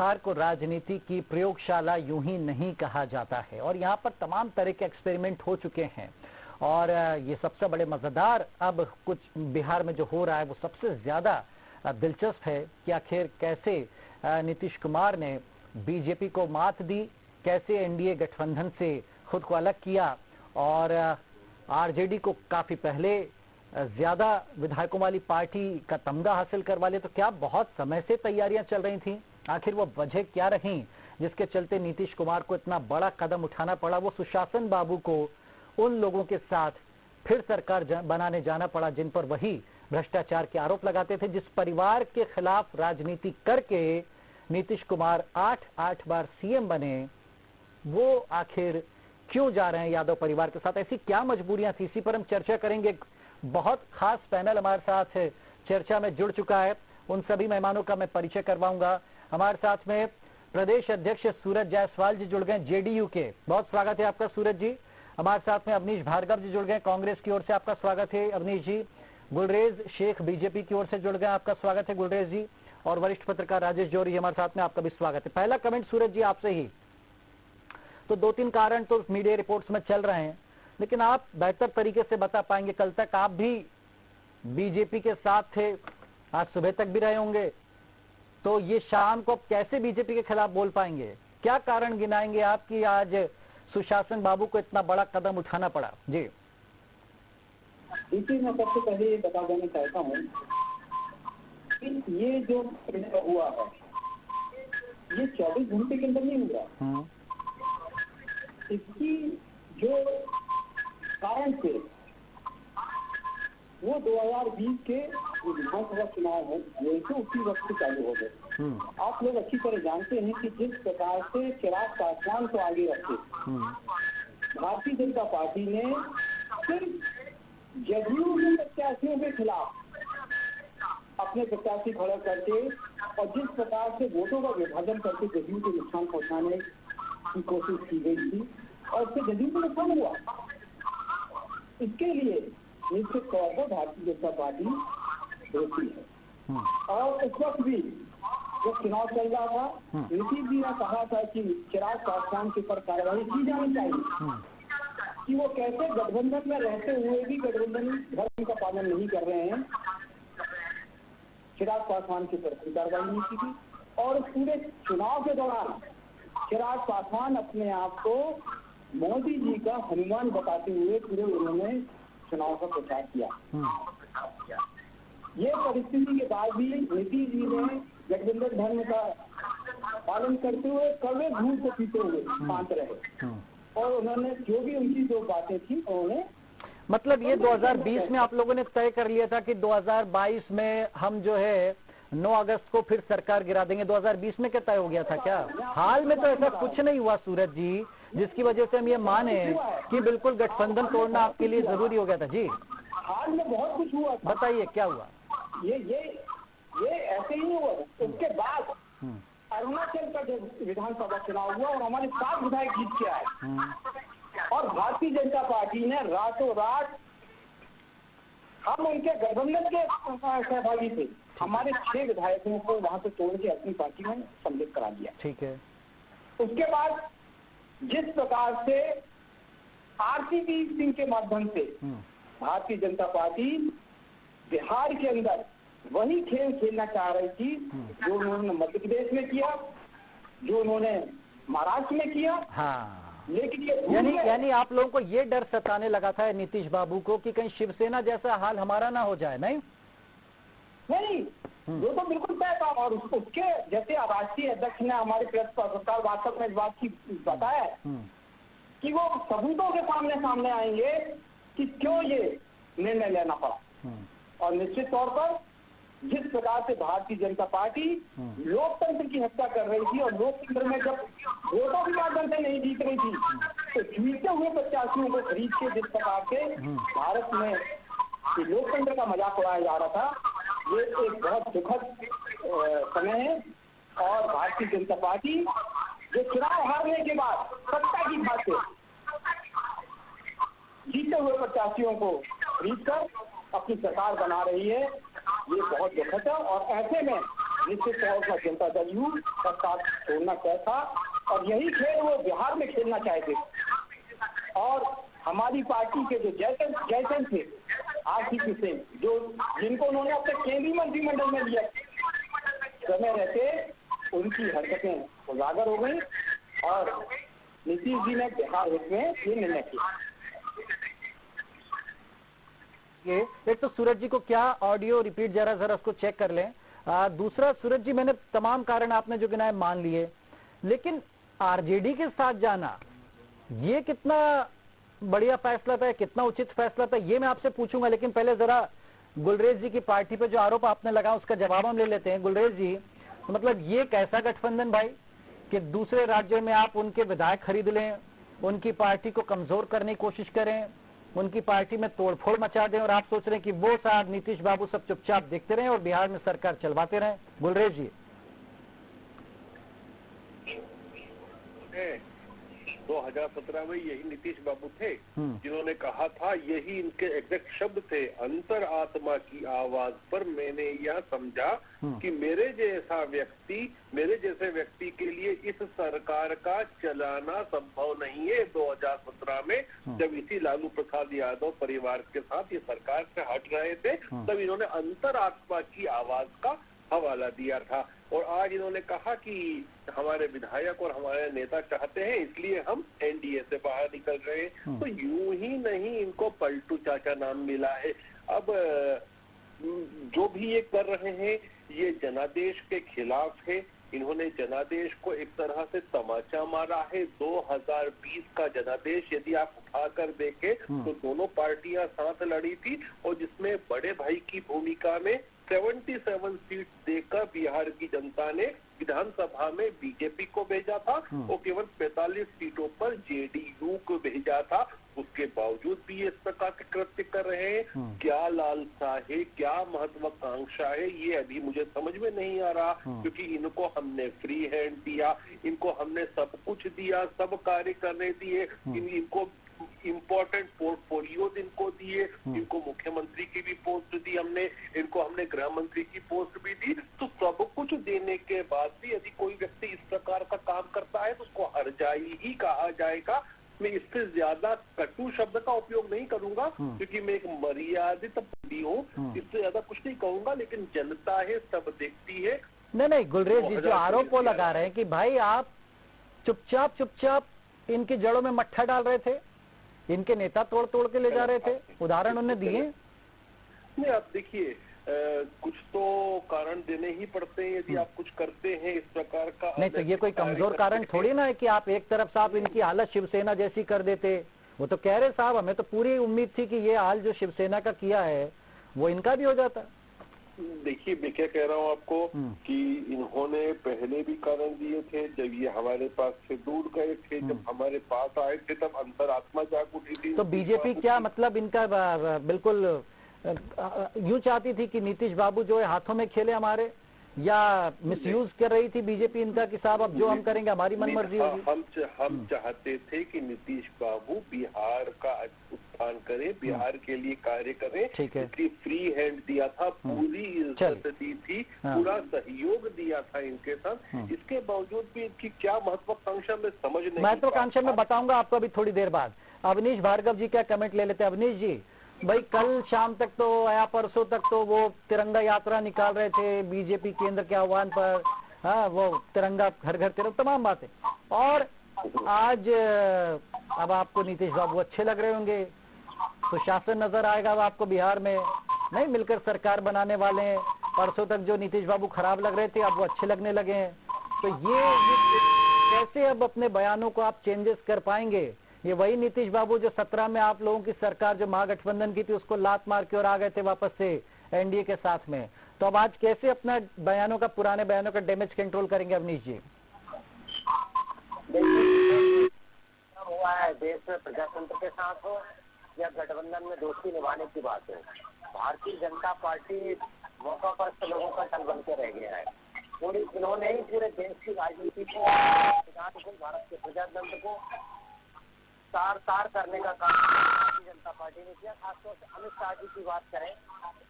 बिहार को राजनीति की प्रयोगशाला यूं ही नहीं कहा जाता है और यहाँ पर तमाम तरह के एक्सपेरिमेंट हो चुके हैं। और ये सबसे बड़े मजेदार अब कुछ बिहार में जो हो रहा है वो सबसे ज्यादा दिलचस्प है कि आखिर कैसे नीतीश कुमार ने बीजेपी को मात दी, कैसे एनडीए गठबंधन से खुद को अलग किया और आरजेडी को काफी पहले ज्यादा विधायकों वाली पार्टी का तमगा हासिल करवा लिया। तो क्या बहुत समय से तैयारियां चल रही थी? आखिर वो वजह क्या रही जिसके चलते नीतीश कुमार को इतना बड़ा कदम उठाना पड़ा? वो सुशासन बाबू को उन लोगों के साथ फिर सरकार बनाने जाना पड़ा जिन पर वही भ्रष्टाचार के आरोप लगाते थे, जिस परिवार के खिलाफ राजनीति करके नीतीश कुमार 8 बार सीएम बने। वो आखिर क्यों जा रहे हैं यादव परिवार के साथ? ऐसी क्या मजबूरियां थी? इसी पर हम चर्चा करेंगे। बहुत खास पैनल हमारे साथ चर्चा में जुड़ चुका है। उन सभी मेहमानों का मैं परिचय करवाऊंगा। हमारे साथ में प्रदेश अध्यक्ष सूरज जायसवाल जी जुड़ गए जेडीयू के, बहुत स्वागत है आपका सूरज जी। हमारे साथ में अवनीश भार्गव जी जुड़ गए कांग्रेस की ओर से, आपका स्वागत है अवनीश जी। गुलरेज शेख बीजेपी की ओर से जुड़ गए, आपका स्वागत है गुलरेज जी। और वरिष्ठ पत्रकार राजेश जौहरी हमारे साथ में, आपका भी स्वागत है। पहला कमेंट सूरज जी आपसे ही। तो 2-3 कारण तो मीडिया रिपोर्ट्स में चल रहे हैं, लेकिन आप बेहतर तरीके से बता पाएंगे। कल तक आप भी बीजेपी के साथ थे, आज सुबह तक भी रहे होंगे, तो ये शाम को कैसे बीजेपी के खिलाफ बोल पाएंगे? क्या कारण गिनाएंगे आप कि आज सुशासन बाबू को इतना बड़ा कदम उठाना पड़ा? जी देखिए, मैं सबसे पहले ये बता देना चाहता हूँ कि ये जो हुआ है ये 24 घंटे के अंदर नहीं हुआ। इसकी जो कारण थे वो 2020 के विधानसभा चुनाव है, वैसे उसी वक्त से चालू हो गए। आप लोग अच्छी तरह जानते हैं कि जिस प्रकार से चिराग पासवान को आगे रखे भारतीय जनता पार्टी ने सिर्फ जदयू के प्रत्याशियों के खिलाफ अपने प्रत्याशी खड़ा करके और जिस प्रकार से वोटों का विभाजन करके जदयू को नुकसान पहुंचाने की कोशिश की गई थी और उससे जदयू को नुकसान हुआ। इसके लिए निश्चित तौर पर भारतीय जनता पार्टी दोषी है। और उस वक्त भी जब चुनाव चल रहा था, नीतीश जी ने कहा था कि चिराग पासवान के ऊपर कार्रवाई की जानी चाहिए कि वो कैसे गठबंधन में रहते हुए भी गठबंधन धर्म का पालन नहीं कर रहे हैं। चिराग पासवान के ऊपर कोई कार्रवाई नहीं की थी और पूरे चुनाव के दौरान चिराग पासवान अपने आप को मोदी जी का हनुमान बताते हुए पूरे उन्होंने चुनाव का प्रचार किया। ये परिस्थिति के बाद भी नीतीश जी ने गठबंधन धर्म का पालन करते हुए कड़वे घूम को पीते हुए शांत रहे और उन्होंने जो भी उनकी जो बातें थी उन्होंने, मतलब ये 2020 में आप लोगों ने तय कर लिया था कि 2022 में हम जो है 9 अगस्त को फिर सरकार गिरा देंगे। 2020 में क्या तय हो गया था क्या? हाल में तो ऐसा कुछ नहीं हुआ सूरज जी, जिसकी वजह से हम ये माने कि बिल्कुल गठबंधन तोड़ना आपके लिए जरूरी हो गया था। जी हाल में बहुत कुछ हुआ, बताइए क्या हुआ? ये ऐसे ही हुआ। उसके बाद अरुणाचल का जब विधानसभा चुनाव हुआ और हमारे 7 विधायक जीत के आए और भारतीय जनता पार्टी ने रातों रात, हम उनके गठबंधन के सहभागी थे, हमारे 6 विधायकों को वहां से तोड़ के अपनी पार्टी में सम्मिलित करा दिया। ठीक है। उसके बाद जिस प्रकार से आरसीपी सिंह के माध्यम से भारतीय जनता पार्टी बिहार के अंदर वही खेल खेलना चाह रही थी जो उन्होंने मध्य प्रदेश में किया, जो उन्होंने महाराष्ट्र में किया। हाँ, लेकिन ये यानी आप लोगों को ये डर सताने लगा था नीतीश बाबू को कि कहीं शिवसेना जैसा हाल हमारा ना हो जाए। नहीं वो तो बिल्कुल तय था। और उसके जैसे राष्ट्रीय अध्यक्ष ने हमारे प्रेस पत्रकार वार्ता में इस बात की बताया कि वो सबूतों के सामने आएंगे कि क्यों ये निर्णय लेना पड़ा। और निश्चित तौर पर जिस प्रकार से भारतीय जनता पार्टी लोकतंत्र की हत्या कर रही थी और लोकतंत्र में जब वोटों के माध्यम से नहीं जीत रही थी तो जीतते हुए प्रत्याशियों को खरीद के जिस प्रकार से भारत में लोकतंत्र का मजाक उड़ाया जा रहा था, ये एक बहुत दुखद समय है। और भारतीय जनता पार्टी जो चुनाव हारने के बाद सत्ता की खातिर जीते हुए प्रत्याशियों को खरीद कर अपनी सरकार बना रही है, ये बहुत दुखद है। और ऐसे में निश्चित तौर पर जनता दल यू का साथ छोड़ना तय था और यही खेल वो बिहार में खेलना चाहते। और हमारी पार्टी के जो जयचंद थे आरसीपी से, जो जिनको उन्होंने अपने केंद्रीय मंत्रिमंडल में लिया, समय रहते उनकी हरकतें उजागर हो गई और नीतीश जी ने बिहार हित में ये निर्णय किया। ये एक तो सूरज जी को क्या ऑडियो रिपीट जरा उसको चेक कर लें। दूसरा सूरज जी, मैंने तमाम कारण आपने जो गिनाए मान लिए, लेकिन आरजेडी के साथ जाना ये कितना बढ़िया फैसला था, कितना उचित फैसला था, ये मैं आपसे पूछूंगा। लेकिन पहले जरा गुलरेज जी की पार्टी पे जो आरोप आपने लगाया उसका जवाब हम ले लेते हैं। गुलरेज जी, तो मतलब ये कैसा गठबंधन भाई कि दूसरे राज्यों में आप उनके विधायक खरीद लें, उनकी पार्टी को कमजोर करने की कोशिश करें, उनकी पार्टी में तोड़फोड़ मचा दें और आप सोच रहे हैं कि वो साहब नीतीश बाबू सब चुपचाप देखते रहें और बिहार में सरकार चलवाते रहें। गुलरेज जी। 2017 में यही नीतीश बाबू थे जिन्होंने कहा था, यही इनके एग्जैक्ट शब्द थे, अंतर आत्मा की आवाज पर मैंने यह समझा कि मेरे जैसे व्यक्ति के लिए इस सरकार का चलाना संभव नहीं है। 2017 में जब इसी लालू प्रसाद यादव परिवार के साथ ये सरकार से हट रहे थे, तब इन्होंने अंतर आत्मा की आवाज का हवाला दिया था। और आज इन्होंने कहा कि हमारे विधायक और हमारे नेता चाहते हैं, इसलिए हम एनडीए से बाहर निकल रहे हैं। तो यूं ही नहीं इनको पलटू चाचा नाम मिला है। अब जो भी ये कर रहे हैं ये जनादेश के खिलाफ है। इन्होंने जनादेश को एक तरह से तमाचा मारा है। 2020 का जनादेश यदि आप उठाकर देखें तो दोनों पार्टियां साथ लड़ी थी और जिसमें बड़े भाई की भूमिका में 77 सीट देकर बिहार की जनता ने विधानसभा में बीजेपी को भेजा था और केवल 45 सीटों पर जेडीयू को भेजा था। उसके बावजूद भी ये इस प्रकार के कृत्य कर रहे हैं। क्या लालसा है, क्या महत्वाकांक्षा है, ये अभी मुझे समझ में नहीं आ रहा, क्योंकि इनको हमने फ्री हैंड दिया, इनको हमने सब कुछ दिया, सब कार्य करने दिए, इनको इम्पोर्टेंट पोर्टफोलियो इनको दिए, इनको मुख्यमंत्री की भी पोस्ट दी हमने, इनको हमने गृह मंत्री की पोस्ट भी दी। तो सब कुछ देने के बाद भी यदि कोई व्यक्ति इस प्रकार का काम करता है तो उसको हरजाई ही कहा जाएगा। मैं इससे ज्यादा कटु शब्द का उपयोग नहीं करूंगा क्योंकि मैं एक मर्यादित व्यक्ति हूँ, इससे ज्यादा कुछ नहीं कहूंगा। लेकिन जनता है, सब देखती है। नहीं, गुलरेज जी जो आरोप वो लगा रहे हैं कि भाई आप चुपचाप इनकी जड़ों में मट्ठा डाल रहे थे, इनके नेता तोड़ के ले जा रहे थे, उदाहरण उन्होंने दिए। नहीं, आप देखिए, कुछ तो कारण देने ही पड़ते हैं यदि आप कुछ करते हैं इस प्रकार का। नहीं तो ये कोई कमजोर कारण थोड़ी ना है कि आप एक तरफ से आप इनकी हालत शिवसेना जैसी कर देते। वो तो कह रहे साहब, हमें तो पूरी उम्मीद थी कि ये हाल जो शिवसेना का किया है वो इनका भी हो जाता। देखिए, मैं क्या कह रहा हूँ आपको कि इन्होंने पहले भी कारण दिए थे। जब ये हमारे पास से दूर गए थे, जब हमारे पास आए थे, तब अंतरात्मा जाग उठी थी। तो बीजेपी क्या मतलब इनका बिल्कुल यूं चाहती थी कि नीतीश बाबू जो है हाथों में खेले हमारे, या मिसयूज कर रही थी बीजेपी इनका कि साहब अब जो हम करेंगे हमारी मनमर्जी होगी? हम चाहते थे कि नीतीश बाबू बिहार का उत्थान करें, बिहार के लिए कार्य करें। इसलिए फ्री हैंड दिया था, पूरी इज्जत दी थी, पूरा सहयोग दिया था इनके साथ। इसके बावजूद भी इनकी क्या महत्वाकांक्षा में समझ नहीं। महत्वाकांक्षा में बताऊंगा आपको अभी थोड़ी देर बाद। अवनीश भार्गव जी क्या कमेंट ले लेते हैं। अवनीश जी, भाई कल शाम तक तो या परसों तक तो वो तिरंगा यात्रा निकाल रहे थे बीजेपी केंद्र के आह्वान पर, हाँ वो तिरंगा घर घर तिरंगा तमाम बातें, और आज अब आपको नीतीश बाबू अच्छे लग रहे होंगे, सुशासन नजर आएगा अब आपको बिहार में, नहीं मिलकर सरकार बनाने वाले हैं। परसों तक जो नीतीश बाबू खराब लग रहे थे अब वो अच्छे लगने लगे हैं। तो ये कैसे अब अपने बयानों को आप चेंजेस कर पाएंगे? ये वही नीतीश बाबू जो 17 में आप लोगों की सरकार जो महागठबंधन की थी उसको लात मार के और आ गए थे वापस से एनडीए के साथ में, तो अब आज कैसे अपना बयानों का, पुराने बयानों का डैमेज कंट्रोल करेंगे अवनीश जी? हुआ है देश में प्रजातंत्र के साथ हो या गठबंधन में दोस्ती निभाने की बात है, भारतीय जनता पार्टी मौका पर लोगों का दल बन के रह गया है। इन्होंने ही पूरे देश की राजनीति को, भारत के प्रजातंत्र को तार करने का काम भारतीय जनता पार्टी ने किया। खासतौर से अमित शाह जी की बात करें,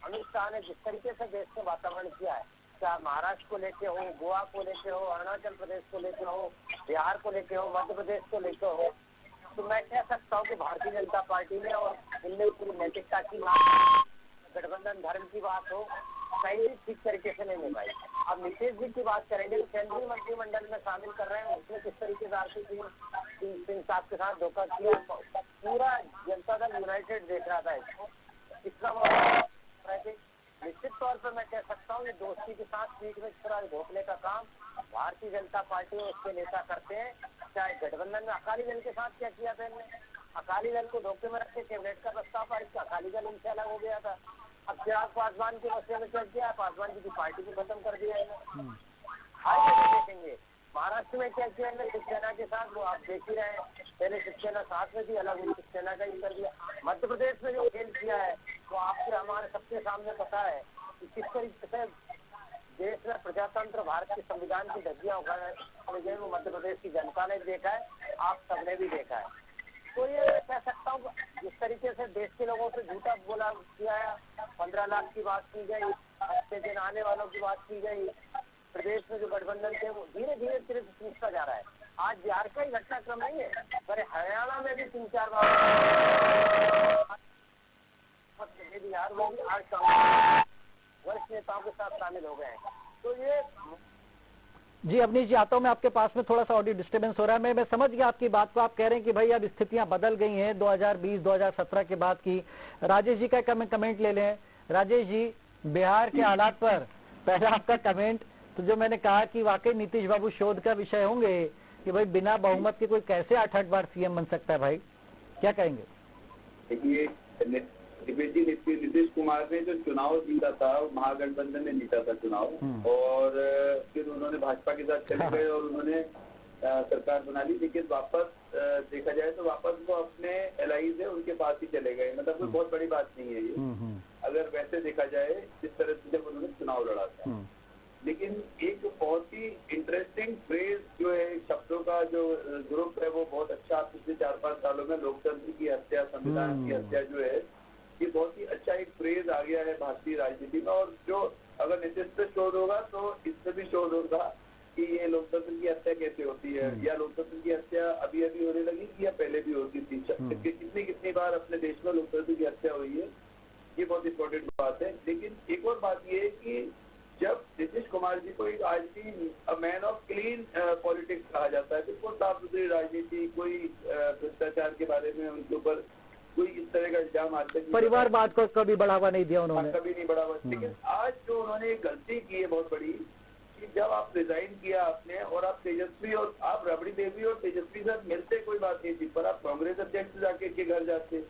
अमित शाह ने जिस तरीके से देश में वातावरण किया है चाहे महाराष्ट्र को लेके हो, गोवा को लेके हो, अरुणाचल प्रदेश को लेके हो, बिहार को लेके हो, मध्य प्रदेश को लेके हो, तो मैं कह सकता हूँ कि भारतीय जनता पार्टी ने और इनमें पूरी नैतिकता की बात, गठबंधन धर्म की बात हो, कहीं भी ठीक तरीके से नहीं निभाई। अब नीतीश जी की बात करेंगे तो केंद्रीय मंत्रिमंडल में शामिल कर रहे हैं, उसमें किस तरीके से आरती सिंह साहब के साथ धोखा किया, पूरा जनता दल यूनाइटेड देख रहा था इसको। इसका निश्चित तौर पर मैं कह सकता हूँ ये दोस्ती के साथ पीठ में इस तरह घोपने का काम भारतीय जनता पार्टी और उसके नेता करते हैं। चाहे गठबंधन में अकाली दल के साथ क्या किया था इनने, अकाली दल को धोखे में रख के कैबिनेट का प्रस्ताव पारित किया, अकाली दल इनसे अलग हो गया था। अब चिराग पासवान के मसले में क्या किया, पासवान जी की पार्टी को खत्म कर दिया इन्होंने। हर जगह देखेंगे, महाराष्ट्र में क्या किया इन्होंने शिवसेना के साथ, वो आप देख ही रहे हैं, पहले शिवसेना साथ में थी, अलग हुई, शिवसेना का ही कर दिया। मध्य प्रदेश में जो खेल किया है तो आपके हमारे सबके सामने पता है कि किस तरीके से देश में प्रजातंत्र, भारत के संविधान की धज्जियां उखाड़ गई, वो मध्य प्रदेश की जनता ने देखा है, आप सबने भी देखा है। तो ये कह सकता हूँ जिस तरीके से देश के लोगों से झूठा बोला किया है, 15 लाख की बात की गई, अच्छे दिन आने वालों की बात की गई, प्रदेश में जो गठबंधन थे वो धीरे धीरे सिर्फ टूटता जा रहा है। आज बिहार का ही घटनाक्रम नहीं है, पर हरियाणा में भी 3-4 बार बिहार में भी आज वरिष्ठ नेताओं के साथ शामिल हो गए हैं। तो ये जी अवनीश जी, आता हूँ मैं आपके पास में, थोड़ा सा ऑडियो डिस्टर्बेंस हो रहा है। मैं समझ गया आपकी बात को। आप कह रहे हैं कि भाई अब स्थितियां बदल गई हैं 2020-2017 के बाद की। राजेश जी का कमेंट ले लें। राजेश जी, बिहार के हालात पर पहला आपका कमेंट, तो जो मैंने कहा कि वाकई नीतीश बाबू शोध का विषय होंगे कि भाई बिना बहुमत के कोई कैसे 8-8 बार सीएम बन सकता है, भाई क्या कहेंगे? देखिए, नीतीश कुमार ने जो चुनाव जीता था, महागठबंधन ने जीता था चुनाव, और फिर उन्होंने भाजपा के साथ चले गए और उन्होंने सरकार बना ली। लेकिन वापस देखा जाए तो वापस वो अपने एलाइज है उनके पास ही चले गए। मतलब कोई बहुत बड़ी बात नहीं है ये, अगर वैसे देखा जाए जिस तरह से जब उन्होंने चुनाव लड़ा था। लेकिन एक बहुत ही इंटरेस्टिंग फ्रेज जो है, शब्दों का जो ग्रुप है वो बहुत अच्छा पिछले 4-5 सालों में लोकतंत्र की हत्या, संविधान की हत्या जो है, ये बहुत ही अच्छा एक फ्रेज आ गया है भारतीय राजनीति में। और जो अगर नीतीश पे शोध होगा तो इसमें भी शोध होगा कि ये लोकतंत्र की हत्या कैसे होती है, या लोकतंत्र की हत्या अभी अभी होने लगी या पहले भी होती थी, कितनी बार अपने देश में लोकतंत्र की हत्या हुई है, ये बहुत इंपॉर्टेंट बात है। लेकिन एक और बात ये है कि जब नीतीश कुमार जी को एक आज भी मैन ऑफ क्लीन पॉलिटिक्स कहा जाता है, बिल्कुल साफ सुथरी राजनीति, कोई भ्रष्टाचार के बारे में उनके ऊपर कोई इस तरह का इल्जाम आज तक, परिवारवाद को कभी बढ़ावा नहीं दिया उन्होंने, कभी नहीं बढ़ावा। लेकिन आज जो उन्होंने एक गलती की है बहुत बड़ी, कि जब आप रिजाइन किया आपने और आप तेजस्वी और आप रबड़ी देवी और तेजस्वी साथ मिलते कोई बात नहीं थी, पर आप कांग्रेस अध्यक्ष जाके के घर जाते,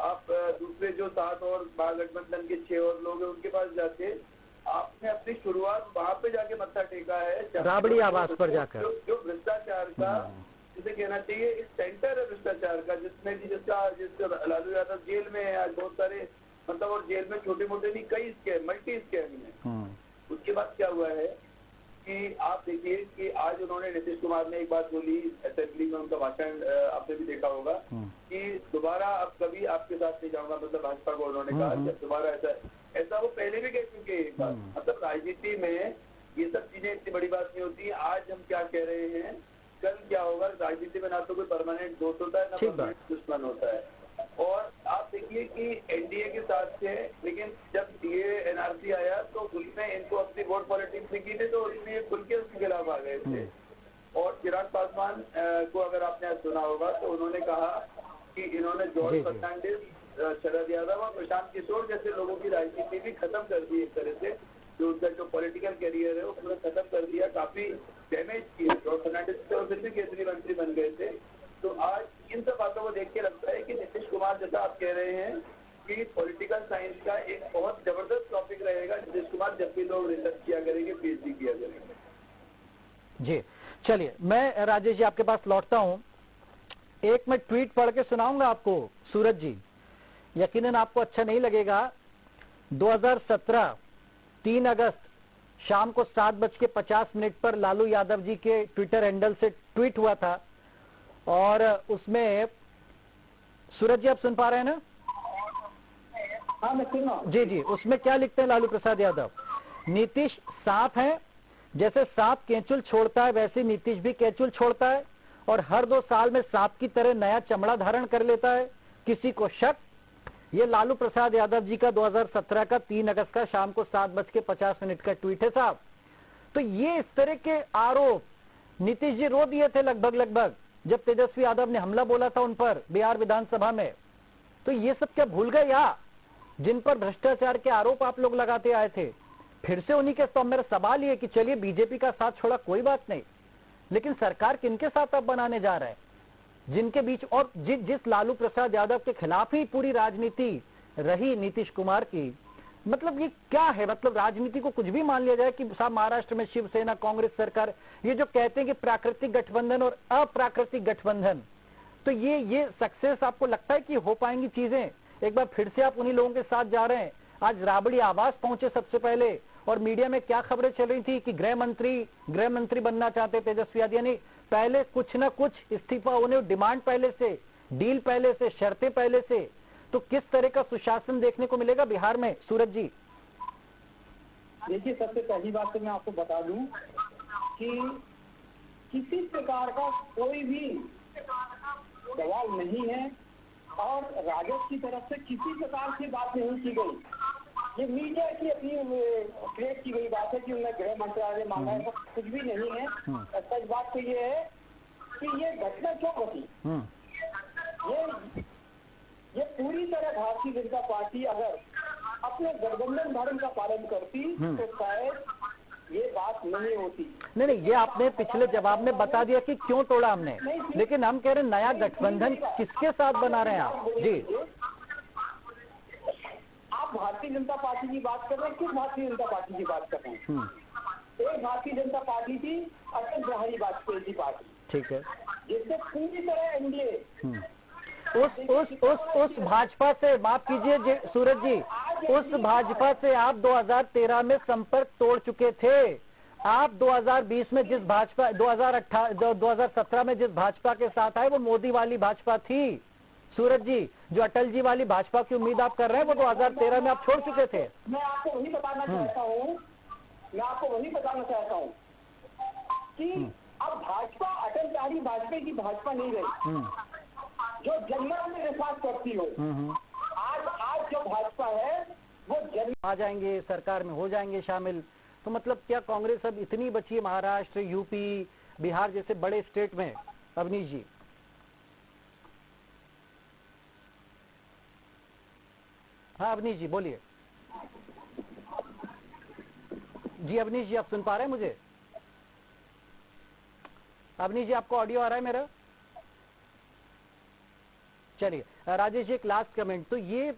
आप दूसरे जो 7 और महागठबंधन के 6 और लोग हैं उनके पास जाते, आपने अपनी शुरुआत वहाँ पे जाके मत्था टेका है, राबड़ी आवास पर जाकर, जो भ्रष्टाचार का जिसे कहना चाहिए इस सेंटर है भ्रष्टाचार का, जिसमें जिसका लालू यादव जेल में है आज, बहुत सारे मतलब, और जेल में छोटे मोटे नहीं कई स्कैम, मल्टी स्कैम है। उसके बाद क्या हुआ है कि आप देखिए कि आज उन्होंने, नीतीश कुमार ने एक बात बोली असेंबली में, उनका भाषण आपने भी देखा होगा कि दोबारा अब कभी आपके साथ नहीं जाऊंगा, मतलब भाजपा को उन्होंने कहा कि दोबारा ऐसा वो पहले भी कह चुके हैं एक बार। मतलब राजनीति में ये सब चीजें इतनी बड़ी बात नहीं होती। आज हम क्या कह रहे हैं, कल क्या होगा। राजनीति में ना तो कोई परमानेंट दोस्त होता है, ना परमानेंट दुश्मन होता है। और आप देखिए कि एनडीए के साथ थे, लेकिन जब ये एनआरसी आया तो उसमें इनको अपनी वोट पॉलिटिक्स की थी, तो उसमें खुल के उसके खिलाफ आ गए थे। और चिराग पासवान को अगर आपने सुना होगा तो उन्होंने कहा कि इन्होंने जॉर्ज फर्नांडिस, शरद यादव और प्रशांत किशोर जैसे लोगों की राजनीति भी खत्म कर दी एक तरह से, जो उनका जो पॉलिटिकल करियर है उसने खत्म कर दिया, काफी डैमेज किया। जॉर्ज फर्नांडिस तो फिर भी केंद्रीय मंत्री बन गए थे। तो आज इन सब बातों को देख के लगता है कि नीतीश कुमार, जैसा आप कह रहे हैं कि पॉलिटिकल साइंस का एक बहुत जबरदस्त टॉपिक रहेगा नीतीश कुमार जब भी लोग रिसर्च किया करेंगे, पीएचडी किया करेंगे। जी चलिए, मैं राजेश जी आपके पास लौटता हूं। एक मैं ट्वीट पढ़ के सुनाऊंगा आपको, सूरज जी, यकीनन आपको अच्छा नहीं लगेगा। 2017 3 अगस्त शाम को 7:50 पर लालू यादव जी के ट्विटर हैंडल से ट्वीट हुआ था, और उसमें सूरज जी आप सुन पा रहे हैं ना? हाँ मैं सुन रहा हूं। जी जी, उसमें क्या लिखते हैं लालू प्रसाद यादव नीतीश सांप है, जैसे सांप केंचुल छोड़ता है वैसे नीतीश भी केंचुल छोड़ता है और हर 2 साल में सांप की तरह नया चमड़ा धारण कर लेता है। किसी को शक, ये लालू प्रसाद यादव जी का 2017 का 3 अगस्त का शाम को 7:50 का ट्वीट है साहब। तो ये इस तरह के आरोप नीतीश जी रो दिए थे लगभग जब तेजस्वी यादव ने हमला बोला था उन पर बिहार विधानसभा में। तो ये सब क्या भूल गए या जिन पर भ्रष्टाचार के आरोप आप लोग लगाते आए थे, फिर से उन्हीं के साथ मेरा सवाल ये कि चलिए बीजेपी का साथ छोड़ा कोई बात नहीं, लेकिन सरकार किनके साथ आप बनाने जा रहे हैं, जिनके बीच और जिस लालू प्रसाद यादव के खिलाफ ही पूरी राजनीति रही नीतीश कुमार की। मतलब ये क्या है, मतलब राजनीति को कुछ भी मान लिया जाए कि साहब महाराष्ट्र में शिवसेना कांग्रेस सरकार, ये जो कहते हैं कि प्राकृतिक गठबंधन और अप्राकृतिक गठबंधन, तो ये सक्सेस आपको लगता है कि हो पाएंगी चीजें? एक बार फिर से आप उन्हीं लोगों के साथ जा रहे हैं। आज राबड़ी आवास पहुंचे सबसे पहले और मीडिया में क्या खबरें चल रही थी कि गृह मंत्री बनना चाहते तेजस्वी यादव, यानी पहले कुछ ना कुछ इस्तीफा उन्हें डिमांड पहले से, डील पहले से, शर्तें पहले से। तो किस तरह का सुशासन देखने को मिलेगा बिहार में सूरज जी? देखिए, सबसे पहली बात तो मैं आपको बता दूं कि किसी प्रकार का कोई भी सवाल नहीं है और राजद की तरफ से किसी प्रकार की बात नहीं की गई। ये मीडिया की अपनी क्रिएट की गई बात है कि उन्हें गृह मंत्रालय मांगा है, कुछ भी नहीं है। सच बात तो ये है कि ये घटना क्यों घटी। ये पूरी तरह भारतीय जनता पार्टी अगर अपने गठबंधन धर्म का पालन करती तो शायद ये बात नहीं होती। नहीं, ये आपने पिछले जवाब में बता दिया कि क्यों तोड़ा हमने, लेकिन हम कह रहे हैं नया गठबंधन किसके साथ बना रहे हैं आप जी? आप भारतीय जनता पार्टी की बात कर रहे हैं, किस भारतीय जनता पार्टी की बात कर रहे हैं? एक भारतीय जनता पार्टी थी अटल बिहारी वाजपेयी की पार्टी, ठीक है, जिससे पूरी तरह एनडीए उस भाजपा से, माफ कीजिए सूरज जी, उस भाजपा से आप 2013 में संपर्क तोड़ चुके थे। आप 2020 में जिस भाजपा 2017 में जिस भाजपा के साथ आए वो मोदी वाली भाजपा थी सूरज जी। जो अटल जी वाली भाजपा की उम्मीद आप कर रहे हैं वो 2013 में आप छोड़ चुके थे। मैं आपको वही बताना चाहता हूँ कि अब भाजपा अटल बिहारी वाजपेयी की भाजपा नहीं रही जो जनमत में विश्वास करती हो। आज जो भाजपा है वो आ जाएंगे, सरकार में हो जाएंगे शामिल। तो मतलब क्या कांग्रेस अब इतनी बची है महाराष्ट्र, यूपी, बिहार जैसे बड़े स्टेट में? अवनीश जी। हाँ अवनीश जी बोलिए। जी अवनीश जी, आप सुन पा रहे हैं मुझे? अवनीश जी, आपको ऑडियो आ रहा है मेरा? चलिए राजेश जी, एक लास्ट कमेंट। तो ये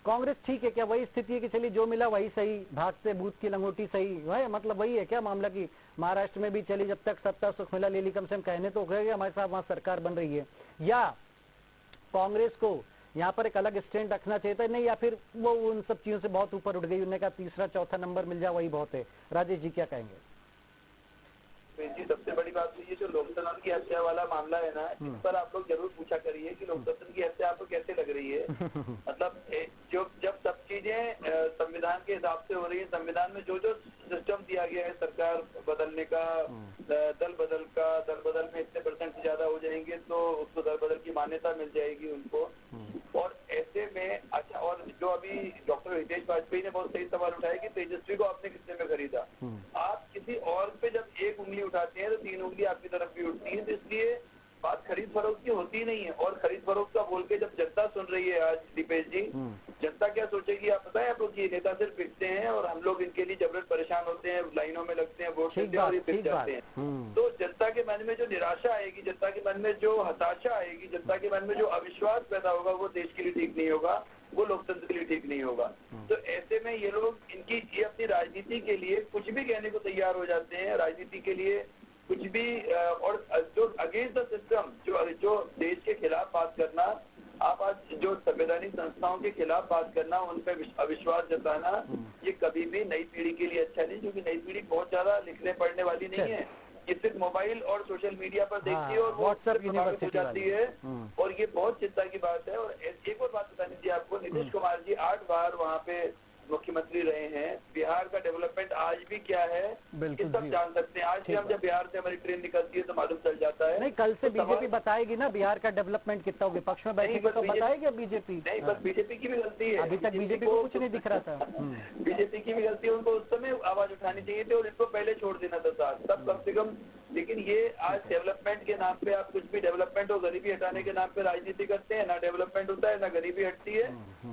कांग्रेस ठीक है क्या? वही स्थिति है कि चलिए जो मिला वही सही, भाग से भूत की लंगोटी सही है, मतलब वही है क्या मामला कि महाराष्ट्र में भी चली, जब तक सत्ता सुख मिला ले ली, कम से कम कहने तो गए हमारे साथ वहां सरकार बन रही है? या कांग्रेस को यहाँ पर एक अलग स्टैंड रखना चाहिए था? नहीं, या फिर वो उन सब चीजों से बहुत ऊपर उठ गई, उन्होंने कहा तीसरा चौथा नंबर मिल जाए वही बहुत है? राजेश जी क्या कहेंगे? जी, सबसे बड़ी बात तो ये जो लोकतंत्र की हत्या वाला मामला है ना, इस पर आप लोग जरूर पूछा करिए कि लोकतंत्र की हत्या आपको कैसे लग रही है। मतलब जब सब चीजें संविधान के हिसाब से हो रही है, संविधान में जो सिस्टम दिया गया है सरकार बदलने का, दल बदल में इतने % ज्यादा हो जाएंगे तो उसको दल बदल की मान्यता मिल जाएगी उनको। और ऐसे में अच्छा, और जो अभी डॉक्टर हितेश वाजपेयी ने बहुत सही सवाल उठाया कि तेजस्वी को आपने कितने में खरीदा। आप किसी और पे जब एक उंगली उठाते हैं तो 3 उंगली आपकी तरफ भी उठती है। तो इसलिए बात खरीद फरोख्त की होती नहीं है। और खरीद फरोख्त का बोल के जब जनता सुन रही है आज दीपेश जी, जनता क्या सोचेगी आप बताएं? आप लोग, ये नेता सिर्फ बिकते हैं और हम लोग इनके लिए जबरन परेशान होते हैं, लाइनों में लगते हैं, वोट देते हैं और ये बिक जाते हैं। तो जनता के मन में जो निराशा आएगी, जनता के मन में जो हताशा आएगी, जनता के मन में जो अविश्वास पैदा होगा, वो देश के लिए ठीक नहीं होगा, वो लोकतंत्र के लिए ठीक नहीं होगा। तो ऐसे में ये लोग ये अपनी राजनीति के लिए कुछ भी कहने को तैयार हो जाते हैं, राजनीति के लिए कुछ भी, और जो अगेंस्ट द सिस्टम, जो देश के खिलाफ बात करना, आप आज जो संवैधानिक संस्थाओं के खिलाफ बात करना, उन पर अविश्वास जताना, ये कभी भी नई पीढ़ी के लिए अच्छा नहीं, क्योंकि नई पीढ़ी बहुत ज्यादा लिखने पढ़ने वाली नहीं है। ये सिर्फ मोबाइल और सोशल मीडिया पर देखती है और वो प्रभावित हो जाती है, और ये बहुत चिंता की बात है। और एक और बात बतानी थी आपको, नीतीश कुमार जी 8 बार वहाँ पे मुख्यमंत्री रहे हैं, बिहार का डेवलपमेंट आज भी क्या है ये सब जान सकते हैं। आज भी हम जब बिहार से हमारी ट्रेन निकलती है तो मालूम चल जाता है। नहीं, कल से बीजेपी बताएगी ना बिहार का डेवलपमेंट कितना, विपक्ष में बैठेगी तो बताएगी बीजेपी। नहीं, बस बीजेपी की भी गलती है। अभी तक बीजेपी को कुछ नहीं दिख रहा था। बीजेपी की भी गलती है, उनको उस समय आवाज उठानी चाहिए थी और इनको पहले छोड़ देना था साथ, तब कम से कम। लेकिन ये आज डेवलपमेंट के नाम पे आप कुछ भी डेवलपमेंट और गरीबी हटाने के नाम पे राजनीति करते हैं, ना डेवलपमेंट होता है ना गरीबी हटती है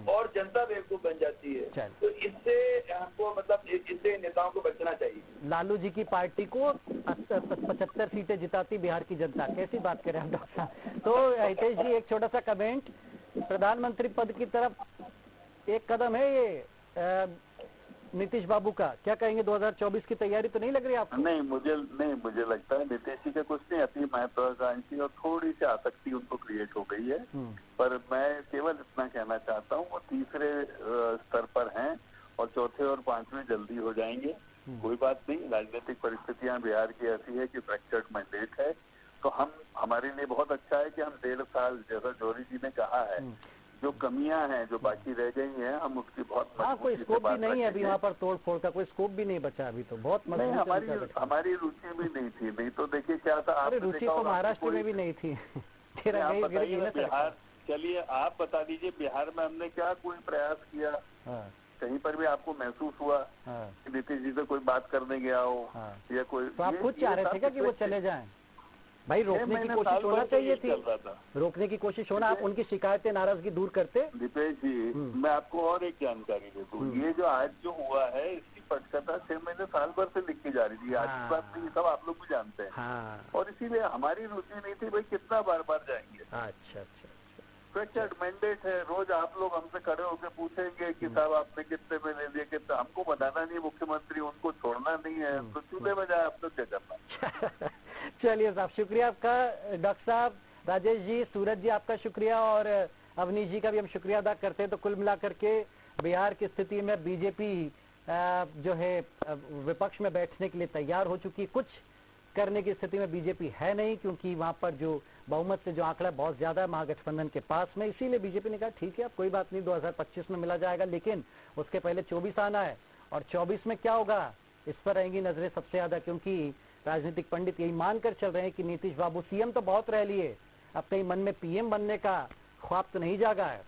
और जनता बेवकूफ बन जाती है। तो इससे हमको मतलब इससे नेताओं को बचना चाहिए। लालू जी की पार्टी को 75 सीटें जिताती बिहार की जनता, कैसी बात करें हम डॉक्टर साहब। तो हितेश जी एक छोटा सा कमेंट, प्रधानमंत्री पद की तरफ एक कदम है ये नीतीश बाबू का, क्या कहेंगे? 2024 की तैयारी तो नहीं लग रही आपको? नहीं, मुझे लगता है नीतीश जी का कुछ नहीं, अति महत्वाकांक्षी और थोड़ी सी आसक्ति उनको क्रिएट हो गई है। पर मैं केवल इतना कहना चाहता हूँ, वो तीसरे स्तर पर हैं और चौथे और पांचवें जल्दी हो जाएंगे। कोई बात नहीं, राजनीतिक परिस्थितियां बिहार की ऐसी है कि फ्रैक्चर्ड मैंडेट है, तो हमारे लिए बहुत अच्छा है कि हम 1.5 साल, जैसा जौहरी जी ने कहा है, जो कमियां हैं जो बाकी रह गई हैं, हम उसकी बहुत कोई स्कोप भी नहीं है अभी वहाँ पर, तोड़ फोड़ का कोई स्कोप भी नहीं बचा अभी, तो बहुत नहीं, हमारी रुचि भी नहीं थी। नहीं तो देखिए क्या था, आपने रुचि तो महाराष्ट्र में भी नहीं थी। बिहार, चलिए आप बता दीजिए बिहार में हमने क्या कोई प्रयास किया? कहीं पर भी आपको महसूस हुआ कि नीतीश जी से कोई बात करने गया हो या कोई? तो आप खुद चाह रहे थे क्या कि वो चले जाएं? भाई रोकने की कोशिश होना चाहिए थी, रोकने की कोशिश होना, आप उनकी शिकायतें नाराजगी दूर करते। दीपेश जी, मैं आपको और एक जानकारी दे दूं, ये जो आज जो हुआ है इसकी पटकथा 6 महीने साल भर से लिखी जा रही थी। आज की बात नहीं, सब आप लोग भी जानते हैं। और इसीलिए हमारी रुचि नहीं थी भाई कितना बार बार जाएंगे। अच्छा, फ्रैक्चर्ड मैंडेट है, रोज आप लोग हमसे खड़े होकर पूछेंगे कि साहब आपने कितने में ले दिए, कितना, हमको बताना नहीं मुख्यमंत्री, उनको छोड़ना नहीं है, तो चूल्हे में जाए, आप लोग क्या करना। चलिए साहब, शुक्रिया आपका डॉक्टर साहब, राजेश जी, सूरज जी आपका शुक्रिया और अवनीश जी का भी हम शुक्रिया अदा करते हैं। तो कुल मिलाकर के बिहार की स्थिति में बीजेपी जो है विपक्ष में बैठने के लिए तैयार हो चुकी, कुछ करने की स्थिति में बीजेपी है नहीं, क्योंकि वहां पर जो बहुमत से जो आंकड़ा बहुत ज्यादा है महागठबंधन के पास में, इसीलिए बीजेपी ने कहा ठीक है अब कोई बात नहीं 2025 में मिला जाएगा, लेकिन उसके पहले 24 आना है और 24 में क्या होगा इस पर रहेंगी नजरें सबसे ज्यादा, क्योंकि राजनीतिक पंडित यही मानकर चल रहे हैं कि नीतीश बाबू सीएम तो बहुत रह लिए, अब कहीं मन में पीएम बनने का ख्वाब तो नहीं जागा है,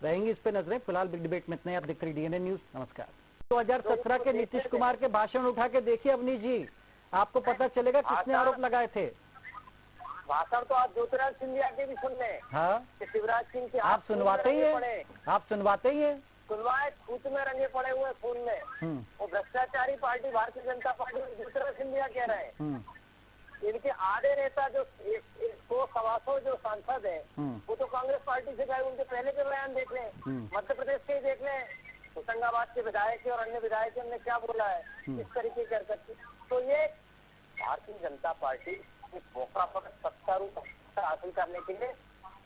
रहेंगी इस पर नजरें। फिलहाल बिग डिबेट में इतने, आप देखते रहिए डीएनए न्यूज। नमस्कार। 2017 के नीतीश कुमार के भाषण उठा के देखिए अवनीश जी, आपको पता चलेगा किसने आरोप लगाए थे। भाषण तो आप ज्योतिराज सिंधिया के भी सुन लें। हाँ, शिवराज सिंह के आप सुनवाते ही हैं, आप सुनवाते ही हैं। सुनवाए खूत में रंगे पड़े हुए खून में, वो भ्रष्टाचारी पार्टी भारतीय जनता पार्टी ज्योतिराज सिंधिया कह रहे हैं। इनके आधे नेता जो 100-125 जो सांसद है वो तो कांग्रेस पार्टी से गए, उनके पहले के बयान देख लें, मध्य प्रदेश के ही देख लें, होशंगाबाद के विधायक और अन्य विधायक ने क्या बोला है इस तरीके कर सकते। तो ये भारतीय जनता पार्टी इस मौका पर सत्ता हासिल करने के लिए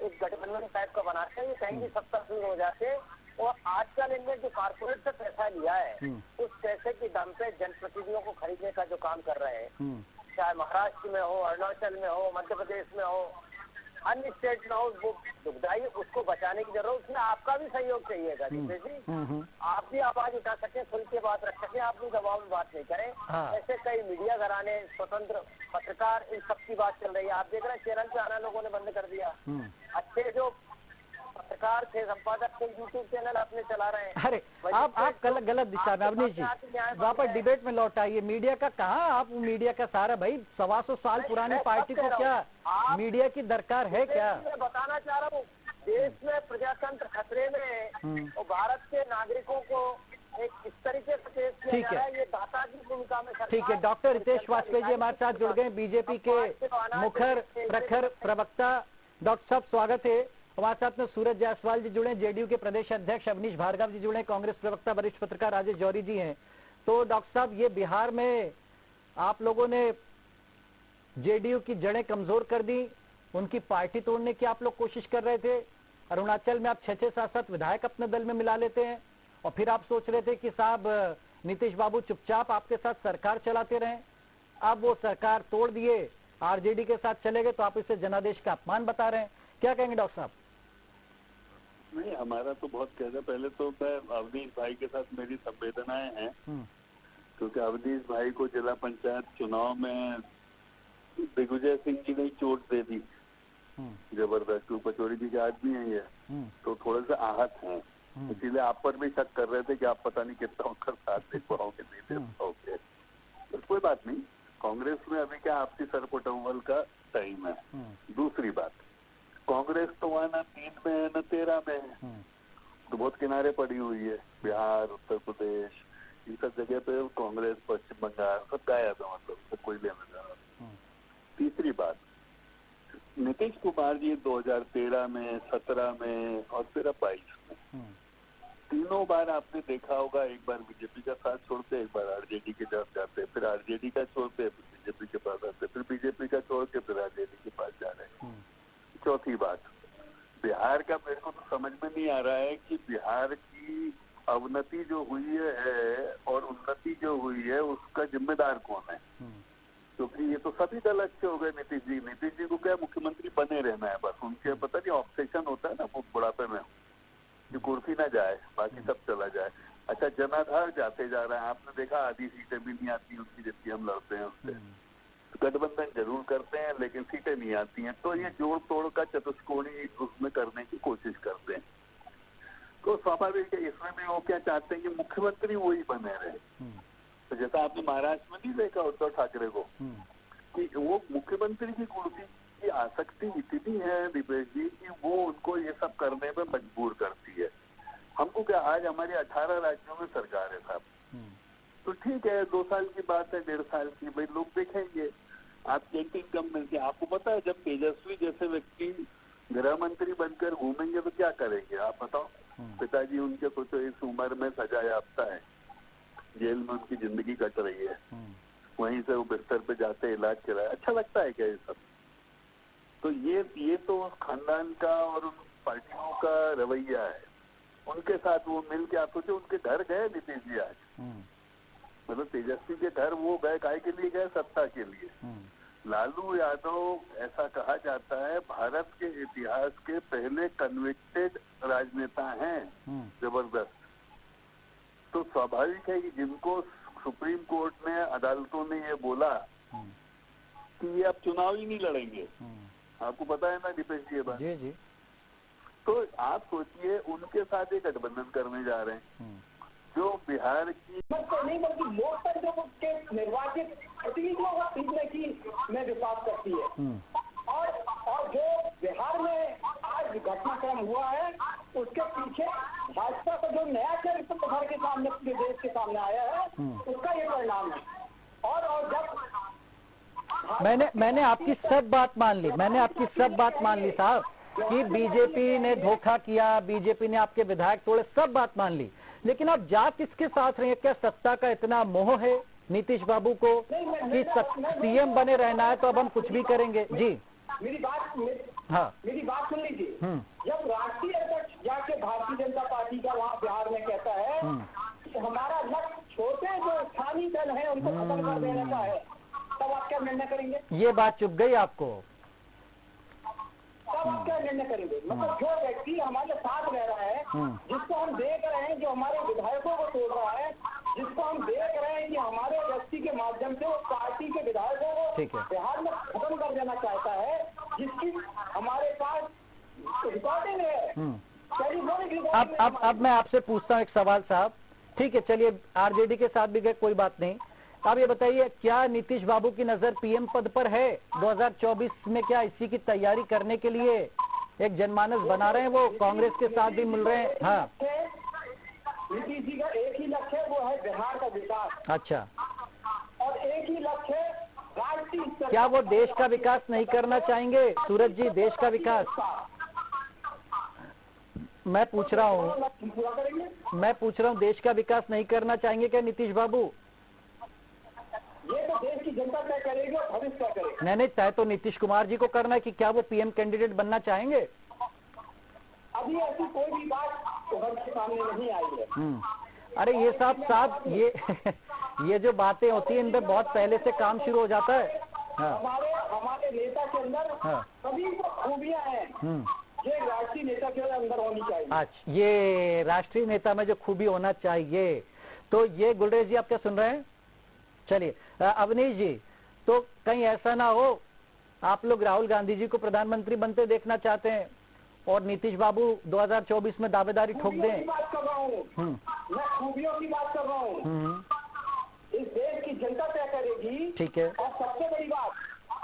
एक गठबंधन टाइप का बनाते हैं, ये कहीं भी सत्ता शुरू हो जाते, और आजकल इनने जो कारपोरेट से पैसा लिया है उस पैसे के दम पे जनप्रतिनिधियों को खरीदने का जो काम कर रहे हैं, चाहे महाराष्ट्र में हो, अरुणाचल में हो, मध्य प्रदेश में हो, अन्य स्टेट में हो, वो दुखदाई, उसको बचाने की जरूरत, उसमें आपका भी सहयोग चाहिएगा जी। आप भी आवाज उठा सके, खुल के बात रख सके, आप भी दबाव में बात नहीं करें। ऐसे कई मीडिया घराने, स्वतंत्र पत्रकार, इन सब की बात चल रही है। आप देख रहे हैं चैनल पे आना लोगों ने बंद कर दिया, अच्छे जो पत्रकार थे, संपादक थे, यूट्यूब चैनल अपने चला रहे हैं। अरे आप गलत दिशा में अवनीश जी, वहाँ पर डिबेट में लौट आइए। मीडिया का कहाँ, आप मीडिया का सारा भाई 125 साल पुरानी पार्टी को क्या मीडिया की दरकार है क्या? मैं बताना चाह रहा हूँ, देश में प्रजातंत्र खतरे में और भारत के नागरिकों को एक इस तरीके से पेश किया जा रहा है, ये दाता की भूमिका में। ठीक है, डॉक्टर हितेश वाजपेयी जी हमारे साथ जुड़ गए, बीजेपी के मुखर प्रखर प्रवक्ता। डॉक्टर साहब स्वागत है। हमारे साथ में सूरज जायसवाल जी जुड़े, जेडीयू के प्रदेश अध्यक्ष अवनीश भार्गव जी जुड़े, कांग्रेस प्रवक्ता वरिष्ठ पत्रकार राजेश जौहरी जी हैं। तो डॉक्टर साहब, ये बिहार में आप लोगों ने जेडीयू की जड़ें कमजोर कर दी, उनकी पार्टी तोड़ने की आप लोग कोशिश कर रहे थे। अरुणाचल में आप 6-6, 7-7 विधायक अपने दल में मिला लेते हैं और फिर आप सोच रहे थे कि साहब नीतीश बाबू चुपचाप आपके साथ सरकार चलाते रहें। अब वो सरकार तोड़ दिए, आरजेडी के साथ चले गए, तो आप इसे जनादेश का अपमान बता रहे हैं, क्या कहेंगे डॉक्टर साहब? नहीं, हमारा तो बहुत कहना, पहले तो मैं अवनीश भाई के साथ मेरी संवेदनाएं हैं, क्योंकि अवनीश भाई को जिला पंचायत चुनाव में दिग्विजय सिंह जी ने चोट दे दी जबरदस्त, पचौरी जी के आदमी है ये, तो थोड़े से आहत हैं, इसीलिए आप पर भी शक कर रहे थे कि आप पता नहीं कितना उनका साथ दे पाओगे नहीं दे पाओगे। तो कोई बात नहीं, कांग्रेस में अभी क्या आपसी सरपुटम्बल का टाइम है। दूसरी बात, कांग्रेस तो वहाँ न 3 में है न 13 में है, तो बहुत किनारे पड़ी हुई है। बिहार, उत्तर प्रदेश, इन सब जगह पे कांग्रेस, पश्चिम बंगाल सब गायब है, मतलब सब कोई लेना देना। तीसरी बात, नीतीश कुमार जी 2013 में, 17 में और फिर अब 22 में, तीनों बार आपने देखा होगा, एक बार बीजेपी का साथ छोड़ते, एक बार आरजेडी के साथ जाते, फिर आरजेडी का छोड़ते, फिर बीजेपी के पास आते, फिर बीजेपी का छोड़ के फिर आरजेडी के पास जा रहे हैं। चौथी बात, बिहार का मेरे को तो समझ में नहीं आ रहा है कि बिहार की अवनति जो हुई है और उन्नति जो हुई है उसका जिम्मेदार कौन है, क्योंकि ये तो सभी दल अच्छे हो गए। नीतीश जी को क्या मुख्यमंत्री बने रहना है बस, उनके पता नहीं ऑब्सेशन होता है ना बुढ़ापे में कि कुर्सी ना जाए, बाकी सब चला जाए। अच्छा, जनाधार जाते जा रहा है, आपने देखा आधी सीटें भी नहीं आती उनकी जितनी हम लड़ते हैं उससे। गठबंधन जरूर करते हैं लेकिन सीटें नहीं आती हैं, तो ये जोड़ तोड़ का चतुष्कोणी उसमें करने की कोशिश करते हैं। तो स्वाभाविक है इसमें भी वो क्या चाहते हैं कि मुख्यमंत्री वही बने रहे। तो जैसा आपने महाराष्ट्र में नहीं देखा उद्धव ठाकरे को कि वो मुख्यमंत्री की कुर्सी की आसक्ति इतनी है दीपेश जी कि वो उनको ये सब करने में मजबूर करती है। हमको क्या, आज हमारे 18 राज्यों में सरकार है साहब, तो ठीक है 2 साल की बात है, 1.5 साल की, भाई लोग देखेंगे आपकी इनकम मिलती है। आपको पता है जब तेजस्वी जैसे व्यक्ति गृह मंत्री बनकर घूमेंगे तो क्या करेंगे आप बताओ। पिताजी उनके कुछ इस उम्र में सजा याफ्ता है, जेल में उनकी जिंदगी कट रही है, वहीं से वो बिस्तर पे जाते इलाज कराए, अच्छा लगता है क्या ये सब? तो ये तो खानदान का और उन पार्टियों का रवैया है। उनके साथ वो मिल के, आप सोचे उनके घर गए नीतीश जी आज, मतलब तेजस्वी के घर वो गए, काय के लिए गए? सत्ता के लिए। लालू यादव, ऐसा कहा जाता है, भारत के इतिहास के पहले कन्विक्टेड राजनेता हैं, जबरदस्त। तो स्वाभाविक है कि जिनको सुप्रीम कोर्ट ने, अदालतों ने ये बोला कि ये अब चुनाव ही नहीं लड़ेंगे, आपको पता है ना दीपेश जी ये बात? जी जी। तो आप सोचिए उनके साथ एक गठबंधन करने जा रहे हैं जो बिहार की नहीं बल्कि लोकतंत्र के निर्वाचित प्रतिनिधियों का सीखने की में विश्वास करती है। और जो बिहार में आज घटनाक्रम हुआ है उसके पीछे भाजपा का जो नया चरित्र बिहार के सामने, पूरे देश के सामने आया है, उसका ये परिणाम है। और जब मैंने आपकी सब बात मान ली, साहब कि बीजेपी ने धोखा किया, बीजेपी ने आपके विधायक तोड़े, सब बात मान ली, लेकिन आप जा किसके साथ रहे? क्या सत्ता का इतना मोह है नीतीश बाबू को कि सीएम बने रहना है तो अब हम कुछ भी करेंगे? जी मेरी बात सुन लीजिए। जब राष्ट्रीय अध्यक्ष जाके भारतीय जनता पार्टी का वहाँ बिहार में कहता है कि हमारा लक्ष्य छोटे जो स्थानीय दल है उनको खत्म कर देने का है, तब आप क्या निर्णय करेंगे? ये बात चुप गई आपको? तब आप क्या निर्णय करेंगे? मतलब जो व्यक्ति हमारे साथ रह रहा है, जिसको हम देख रहे हैं, जो हमारे विधायकों को तोड़ रहा है, जिसको हम देख रहे हैं कि हमारे व्यक्ति के माध्यम से वो पार्टी के विधायकों को बिहार में खत्म कर देना चाहता है, जिसकी हमारे पास रिकॉर्डिंग है। अब मैं आपसे पूछता हूँ एक सवाल साहब, ठीक है, चलिए आरजेडी के साथ भी गए, कोई बात नहीं। आप ये बताइए, क्या नीतीश बाबू की नजर पीएम पद पर है 2024 में? क्या इसी की तैयारी करने के लिए एक जनमानस बना रहे हैं, वो कांग्रेस के साथ भी मिल रहे हैं? हाँ, नीतीश जी का एक ही लक्ष्य है, वो है बिहार का विकास। अच्छा, और एक ही लक्ष्य है राष्ट्रीय स्तर। क्या वो देश का विकास नहीं करना चाहेंगे सूरज जी? देश का विकास मैं पूछ रहा हूँ, देश का विकास नहीं करना चाहेंगे क्या नीतीश बाबू? ये तो देश की जनता तय करेगी और भविष्य तय करेगी। नहीं, तय तो नीतीश कुमार जी को करना है कि क्या वो पीएम कैंडिडेट बनना चाहेंगे? अभी ऐसी कोई भी बात के सामने नहीं आई है। अरे ये साहब ये जो बातें होती है इन पे बहुत पहले से काम शुरू हो जाता है। हाँ। हमारे नेता के अंदर सभी खूबियां हैं। जो राष्ट्रीय नेता के अंदर होनी चाहिए। अच्छा, ये राष्ट्रीय नेता में जो खूबी होना चाहिए, तो ये गुलरेज जी आप क्या सुन रहे हैं? चलिए अवनीश जी, तो कहीं ऐसा ना हो आप लोग राहुल गांधी जी को प्रधानमंत्री बनते देखना चाहते हैं और नीतीश बाबू 2024 में दावेदारी ठोक दें? बात कर रहा हूँ मैं, खूबियों की बात कर रहा हूँ। इस देश की जनता तय करेगी। ठीक है। और सबसे बड़ी बात,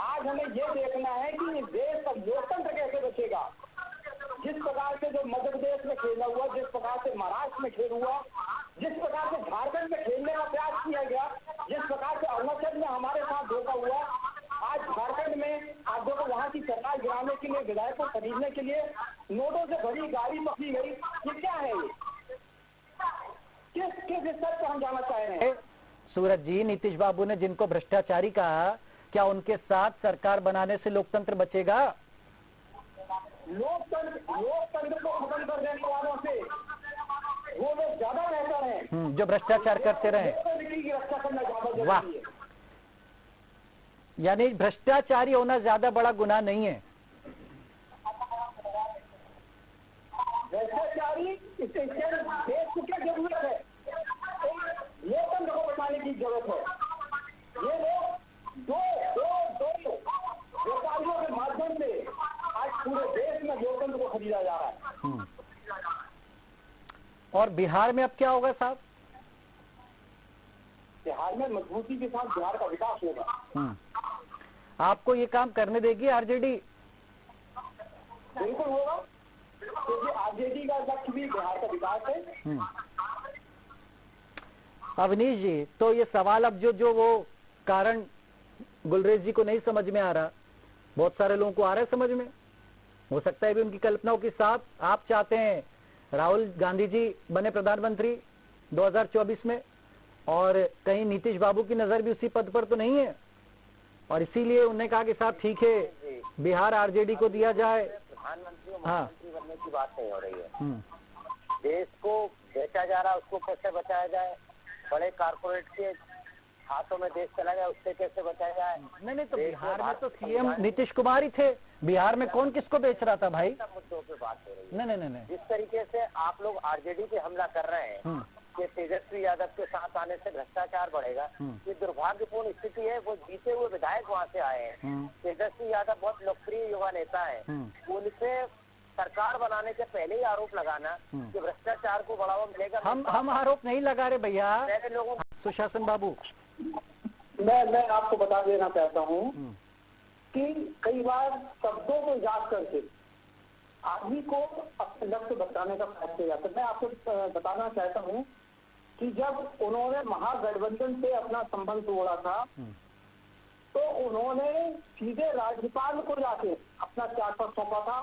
आज हमें ये देखना है कि इस देश का लोकतंत्र कैसे बचेगा। जिस प्रकार से जो मध्य प्रदेश में खेला हुआ, जिस प्रकार से महाराष्ट्र में खेल हुआ, जिस प्रकार से झारखंड में खेलने का प्रयास किया गया, जिस प्रकार से अरुणाचल में हमारे साथ धोखा हुआ, आज झारखंड में आप देखो वहाँ की सरकार गिराने के लिए, विधायक को खरीदने के लिए नोटों से भरी गाड़ी पकड़ी गई। ये क्या है? ये किस स्तर पर हम जाना चाह रहे हैं? सूरज जी, नीतीश बाबू ने जिनको भ्रष्टाचारी कहा, क्या उनके साथ सरकार बनाने से लोकतंत्र बचेगा? लोकतंत्र को खत्म कर देने वालों से वो लोग ज्यादा बेहतर हैं जो भ्रष्टाचार करते रहे। की रक्षा करना ज्यादा वाह, जरूरी है। यानी भ्रष्टाचारी होना ज्यादा बड़ा गुनाह नहीं है। भ्रष्टाचारी इससे देश को क्या जरूरत है? लोकतंत्र को बचाने की जरूरत है। ये लोग दो व्यापारियों के माध्यम से आज पूरे देश में लोकतंत्र को खरीदा जा रहा है। और बिहार में अब क्या होगा साहब? बिहार में मजबूती के साथ बिहार का विकास होगा। आपको ये काम करने देगी आरजेडी? बिल्कुल होगा, क्योंकि आरजेडी का लक्ष्य भी बिहार का विकास है। अवनीश जी, तो ये सवाल अब जो वो कारण गुलरेज जी को नहीं समझ में आ रहा, बहुत सारे लोगों को आ रहा है समझ में। हो सकता है भी उनकी कल्पनाओं के साथ आप चाहते हैं राहुल गांधी जी बने प्रधानमंत्री 2024 में, और कहीं नीतीश बाबू की नजर भी उसी पद पर तो नहीं है, और इसीलिए उन्होंने कहा कि साहब ठीक है बिहार आरजेडी को दिया जाए। प्रधानमंत्री और मुख्यमंत्री बनने की बात नहीं हो रही है। देश को बेचा जा रहा है, उसको कैसे बचाया जाए, बड़े कारपोरेट के हाथों में देश चला जाए, उससे कैसे बचाया जाए। नहीं तो बिहार में तो सीएम नीतीश कुमार ही थे, बिहार में कौन किसको बेच रहा था भाई? मुद्दों पे बात हो रही है। नहीं। जिस तरीके से आप लोग आरजेडी पे हमला कर रहे हैं कि तेजस्वी यादव के साथ आने से भ्रष्टाचार बढ़ेगा, ये दुर्भाग्यपूर्ण स्थिति है। वो जीते हुए विधायक वहाँ से आए हैं। तेजस्वी यादव बहुत लोकप्रिय युवा नेता है, उनसे सरकार बनाने से पहले ही आरोप लगाना कि भ्रष्टाचार को बढ़ावा मिलेगा। हम आरोप नहीं लगा रहे भैया। लोगों सुशासन बाबू, मैं आपको बता देना चाहता हूँ कि कई बार शब्दों को याद करके आदमी को अपने लक्ष्य बताने का प्रयास किया जाता है। मैं आपको बताना चाहता हूँ कि जब उन्होंने महागठबंधन से अपना संबंध तोड़ा था, तो उन्होंने सीधे राज्यपाल को जाके अपना त्यागपत्र सौंपा था,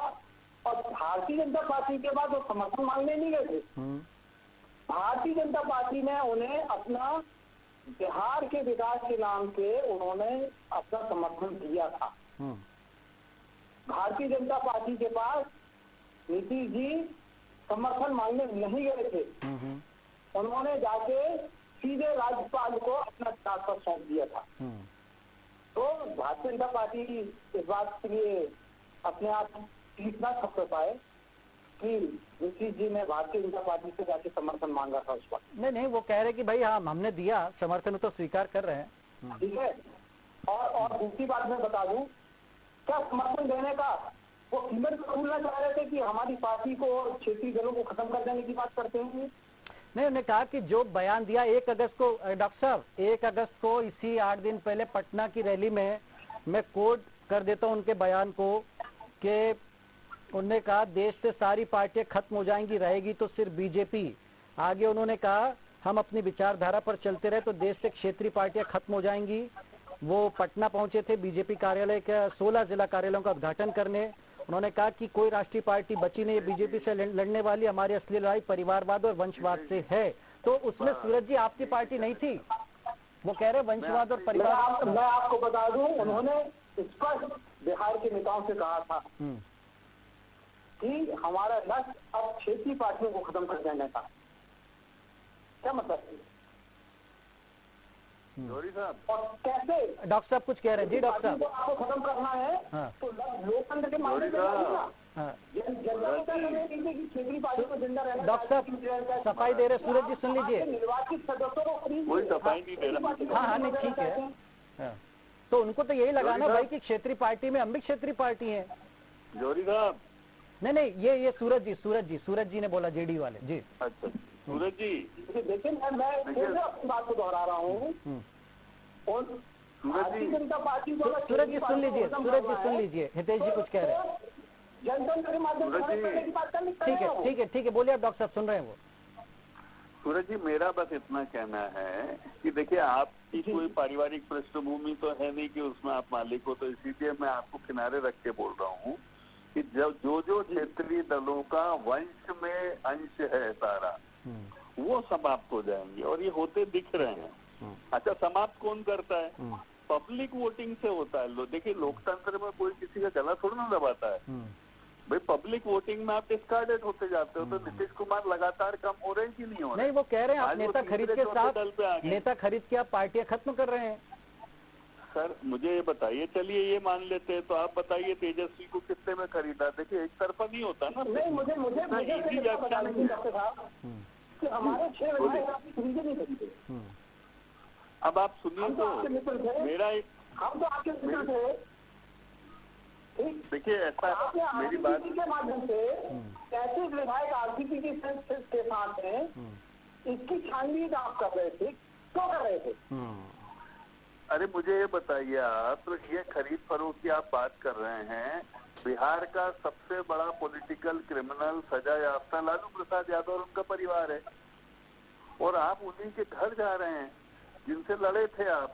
और भारतीय जनता पार्टी के बाद वो समर्थन मांगने नहीं गए थे। भारतीय जनता पार्टी ने उन्हें अपना बिहार के विकास के नाम पे उन्होंने अपना समर्थन दिया था। भारतीय जनता पार्टी के पास नीतीश जी समर्थन मांगने नहीं गए थे, उन्होंने जाके सीधे राज्यपाल को अपना त्यागपत्र सौंप दिया था। तो भारतीय जनता पार्टी इस बात के लिए अपने आप पीठ ना थप पाए कि नीतीश जी ने भारतीय जनता पार्टी से जाके समर्थन मांगा था उस वक्त। नहीं, वो कह रहे कि भाई हाँ हमने दिया समर्थन, तो स्वीकार कर रहे हैं। ठीक है। और दूसरी बात मैं बता दूं, क्या समर्थन देने का वो कीमत खोलना चाह रहे थे कि हमारी पार्टी को क्षेत्रीय दलों को खत्म कर देने की बात करते हैं? नहीं, उन्होंने कहा कि जो बयान दिया 1 अगस्त को, डॉक्टर साहब 1 अगस्त को इसी 8 दिन पहले पटना की रैली में मैं कोट कर देता हूं उनके बयान को, कि उन्होंने कहा देश से सारी पार्टियां खत्म हो जाएंगी, रहेगी तो सिर्फ बीजेपी। आगे उन्होंने कहा हम अपनी विचारधारा पर चलते रहे तो देश से क्षेत्रीय पार्टियां खत्म हो जाएंगी। वो पटना पहुंचे थे बीजेपी कार्यालय का 16 जिला कार्यालयों का उद्घाटन करने। उन्होंने कहा कि कोई राष्ट्रीय पार्टी बची नहीं, बीजेपी से लड़ने वाली, हमारी असली लड़ाई परिवारवाद और वंशवाद से है। तो उसमें सूरज जी आपकी पार्टी नहीं थी, वो कह रहे वंशवाद और परिवार। मैं आपको बता दूं, उन्होंने स्पष्ट बिहार के नेताओं से कहा था कि हमारा लक्ष्य अब क्षेत्रीय पार्टियों को खत्म कर देने का। क्या मतलब है? और कैसे? डॉक्टर साहब कुछ कह रहे हैं। जी डॉक्टर साहब, आपको खत्म करना है तो लोकतंत्र के मामले में डॉक्टर साहब सफाई दे रहे, सूरज जी सुन लीजिए। निर्वाचित सदस्यों को कोई सफाई नहीं दे रहा। हाँ नहीं ठीक है, तो उनको तो यही लगाना भाई कि क्षेत्रीय पार्टी में हम भी क्षेत्रीय पार्टी है। जौहरी साहब नहीं ये सूरज जी ने बोला, जेडी वाले जी। अच्छा सूरज जी देखिए मैं अपनी बात को दोहरा रहा हूँ। और भारतीय जनता पार्टी को सूरज जी सुन लीजिए, हितेश जी कुछ कह रहे हैं। जनतंत्र के माध्यम से ठीक है बोलिए आप डॉक्टर साहब, सुन रहे हैं वो। सूरज जी मेरा बस इतना कहना है कि देखिए आपकी कोई पारिवारिक पृष्ठभूमि तो है नहीं कि उसमें आप मालिक हो, तो इसीलिए मैं आपको किनारे रख के बोल रहा हूँ कि जब जो क्षेत्रीय दलों का वंश में अंश है सारा, वो समाप्त हो जाएंगे और ये होते दिख रहे हैं। अच्छा समाप्त कौन करता है? पब्लिक वोटिंग से होता है। देखिए लोकतंत्र में कोई किसी का गला थोड़ा ना दबाता है भाई, पब्लिक वोटिंग में आप डिस्कार्डेड होते जाते हो। तो नीतीश कुमार लगातार कम हो रहे हैं कि नहीं हो रहे? नहीं वो कह रहे हैं आप नेता खरीद के साथ, नेता खरीद के आप पार्टियां खत्म कर रहे हैं। सर मुझे ये बताइए, चलिए ये मान लेते हैं, तो आप बताइए तेजस्वी को कितने में खरीदा? देखिए एक तरफा नहीं होता ना। नहीं मुझे हमारे 6 खरीदे नहीं खरीदे। अब आप सुनिए तो मेरा हम तो आपके मित्र थे। देखिए ऐसा मेरी बात के माध्यम से कैसे विधायक आरसीपी के साथ हैं, इसकी छानबीन आप कर रहे थे, क्यों कर रहे थे? अरे मुझे ये बताइए आप, ये खरीद फरोख्त की आप बात कर रहे हैं। बिहार का सबसे बड़ा पॉलिटिकल क्रिमिनल सजा याफ्ता लालू प्रसाद यादव और उनका परिवार है, और आप उन्हीं के घर जा रहे हैं जिनसे लड़े थे आप।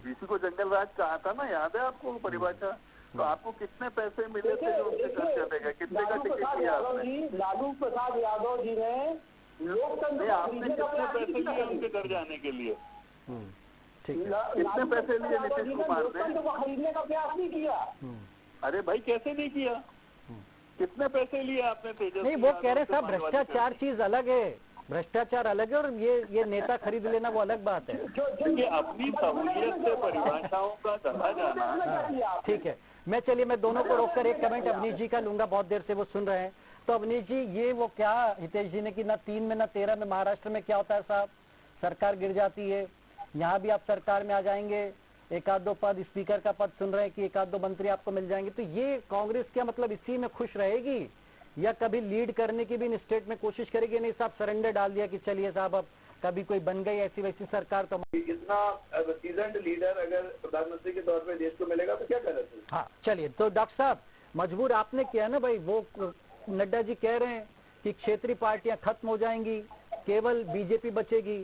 जिसी को जंगल राज कहा था ना, याद है आपको परिभाषा? तो आपको कितने पैसे मिले थे जो उनसे घर चले गए? कितने का टिकट लिया आपने? लालू प्रसाद यादव जी ने लोकतंत्र, आपने कितने पैसे लिए उनके घर जाने के लिए? कितने पैसे लिए नीतीश कुमार ने? खरीदने का प्रयास नहीं किया। अरे भाई कैसे नहीं किया? कितने पैसे लिए आपने तेजस्वी? नहीं वो कह रहे साहब भ्रष्टाचार चीज अलग है, भ्रष्टाचार अलग है, और ये नेता खरीद लेना वो अलग बात है। क्योंकि अपनी सहूलियत से परिभाषाओं का चला जाना। ठीक है, मैं दोनों को रोककर एक कमेंट अवनीश जी का लूंगा, बहुत देर से वो सुन रहे हैं। तो अवनीश जी ये वो क्या हितेश जी ने कि ना 3 में ना 13 में महाराष्ट्र में क्या होता है साहब, सरकार गिर जाती है, यहाँ भी आप सरकार में आ जाएंगे, एक आध दो पद, स्पीकर का पद सुन रहे हैं कि एक आध दो मंत्री आपको मिल जाएंगे। तो ये कांग्रेस क्या मतलब इसी में खुश रहेगी या कभी लीड करने की भी इन स्टेट में कोशिश करेगी? नहीं साहब सरेंडर डाल दिया कि चलिए साहब अब कभी कोई बन गई ऐसी वैसी सरकार तो। इतना सीजन्ड लीडर अगर प्रधानमंत्री के तौर पे देश को मिलेगा तो क्या कर रहे थे? हाँ चलिए, तो डॉक्टर साहब मजबूर आपने किया ना भाई, वो नड्डा जी कह रहे हैं कि क्षेत्रीय पार्टियां खत्म हो जाएंगी, केवल बीजेपी बचेगी।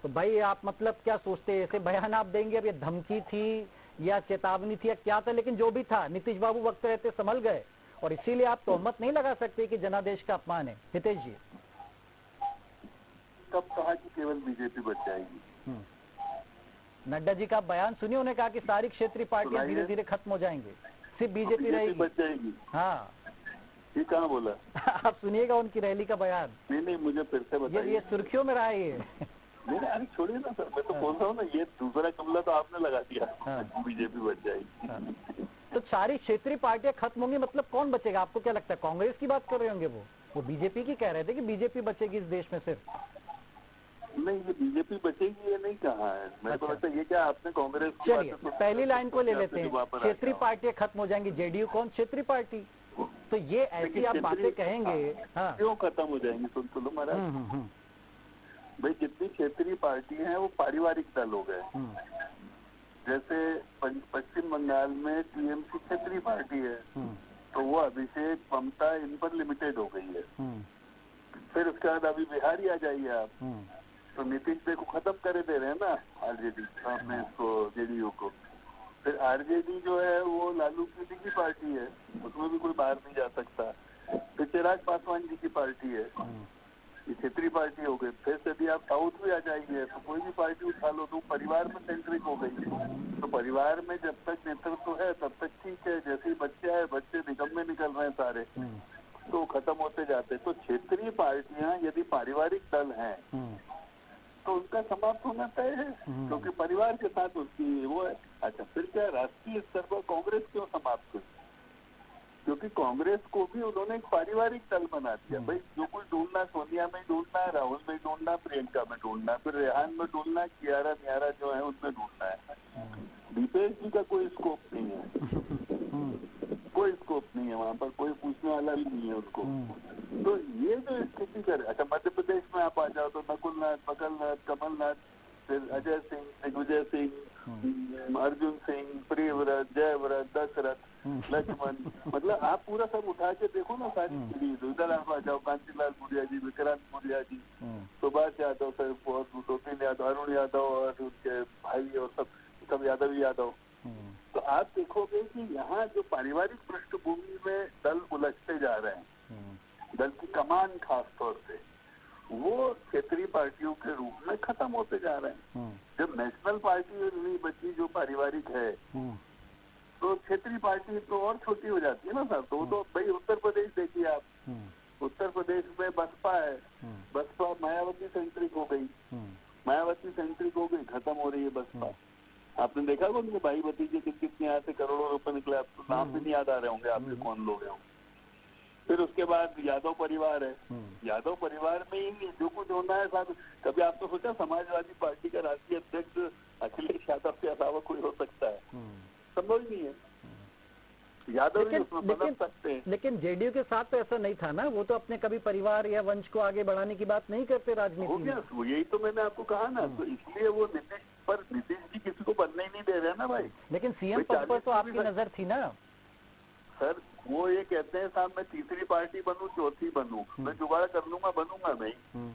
तो भाई आप मतलब क्या सोचते हैं, ऐसे बयान आप देंगे? अब ये धमकी थी या चेतावनी थी या क्या था, लेकिन जो भी था नीतीश बाबू वक्त रहते संभल गए, और इसीलिए आप तोहमत नहीं लगा सकते कि जनादेश का अपमान है। हितेश जी कब कहा कि केवल बीजेपी बच जाएगी? नड्डा जी का बयान सुनिए, उन्होंने कहा कि सारी क्षेत्रीय पार्टियां धीरे धीरे खत्म हो जाएंगी, सिर्फ बीजेपी रहेगी, बच जाएगी। हाँ ये कहाँ बोला? आप सुनिएगा उनकी रैली का बयान। नहीं मुझे फिर से बताइए। ये सुर्खियों में रहा है ये। नहीं अरे छोड़िए ना सर, मैं तो बोल रहा हूँ ना, ये दूसरा कमला तो आपने लगा दिया। बीजेपी बच जाएगी। तो सारी क्षेत्रीय पार्टियां खत्म होंगी, मतलब कौन बचेगा? आपको क्या लगता है? कांग्रेस की बात कर रहे होंगे वो बीजेपी की कह रहे थे कि बीजेपी बचेगी इस देश में सिर्फ। नहीं ये बीजेपी बचेगी ये नहीं कहा है, मेरे को लगता है ये क्या आपने कांग्रेस की चलिए पहली लाइन को ले लेते हैं, क्षेत्रीय पार्टियां खत्म हो जाएंगी, जेडीयू कौन क्षेत्रीय पार्टी? तो ये ऐसी आप बातें कहेंगे क्यों खत्म हो जाएंगी? सुन लो महाराज भाई, जितनी क्षेत्रीय पार्टी है वो पारिवारिक दल हो गए। जैसे पश्चिम बंगाल में टीएमसी क्षेत्रीय पार्टी है, तो वो अभिषेक ममता इन पर लिमिटेड हो गई है। फिर उसके बाद अभी बिहार ही आ जाइए आप, तो नीतीश देखो खत्म करे दे रहे हैं ना आरजेडी अपने इसको जेडीयू को। फिर आरजेडी जो है वो लालू की निजी पार्टी है, उसमें भी कोई बाहर नहीं जा सकता। फिर चिराग पासवान जी की पार्टी है, ये क्षेत्रीय पार्टी हो गई। फिर यदि आप साउथ में आ जाएंगे तो कोई भी पार्टी उठा लो तो परिवार में सेंट्रिक हो गई। तो परिवार में जब तक नेतृत्व है तब तक ठीक है, जैसे ही बच्चे आए बच्चे निकम्मे निकल रहे हैं सारे, तो खत्म होते जाते। तो क्षेत्रीय पार्टियां यदि पारिवारिक दल हैं तो उनका समाप्त होना तय है, क्योंकि परिवार के साथ उसकी वो है। अच्छा फिर क्या राष्ट्रीय स्तर पर कांग्रेस क्यों समाप्त हुई? क्योंकि कांग्रेस को भी उन्होंने एक पारिवारिक दल बना दिया। भाई जो कुछ ढूंढना सोनिया में ढूंढना है, राहुल में ढूंढना, प्रियंका में ढूंढना, फिर रेहान में ढूंढना, कियारा नियारा जो है उनमें ढूंढना है। दीपेश जी का कोई स्कोप नहीं है, कोई स्कोप नहीं है वहाँ पर, कोई पूछने वाला भी नहीं है उनको। तो ये जो स्थिति कर, अच्छा मध्य प्रदेश में आप आ जाओ तो नकुलनाथ, बकलनाथ, कमलनाथ, फिर अजय सिंह, दिग्विजय सिंह, अर्जुन सिंह, प्रियव्रत, जयव्रत, दशरथ, लक्ष्मण, मतलब आप पूरा सब उठा के देखो ना सारी सीरीज। उधर आप आ जाओ कांतिलाल भूरिया जी, विक्रांत भूरिया जी, सुभाष यादव, सर बहुत 2-3 यादव, अरुण यादव और उनके भाई और सब यादव ही यादव। तो आप देखोगे कि यहाँ जो पारिवारिक पृष्ठभूमि में दल उलझते जा रहे हैं, दल की कमान खास तौर से, वो क्षेत्रीय पार्टियों के रूप में खत्म होते जा रहे हैं। जब नेशनल पार्टी नहीं बची जो पारिवारिक है, तो क्षेत्रीय पार्टी तो और छोटी हो जाती है ना सर। तो भाई उत्तर प्रदेश देखिए आप, उत्तर प्रदेश में बसपा है, बसपा मायावती सेंट्रिक हो गई, मायावती सेंट्रिक हो गई, खत्म हो रही है बसपा। आपने देखा होगा उनके भाई भतीजे कितने यहाँ से करोड़ों रुपए निकले, आपको नाम भी नहीं याद आ रहे होंगे आपके कौन लोग हैं। फिर उसके बाद यादव परिवार है, यादव परिवार में ही जो कुछ होना है साहब। कभी आपने सोचा समाजवादी पार्टी का राष्ट्रीय अध्यक्ष अखिलेश यादव के अलावा कोई हो सकता है? संभव ही नहीं है। यादव ही उसमें बदल सकते हैं। लेकिन जेडीयू के साथ तो ऐसा नहीं था ना, वो तो अपने कभी परिवार या वंश को आगे बढ़ाने की बात नहीं करते राजनीति में। यही तो मैंने आपको कहा ना, तो इसलिए वो नीतीश जी किसी को बनने ही नहीं दे रहे ना भाई। लेकिन सीएम पद पर तो आपकी नजर थी ना सर। वो ये कहते हैं साहब मैं तीसरी पार्टी बनूं, चौथी बनूं, मैं जुगाड़ कर लूंगा, बनूंगा नहीं।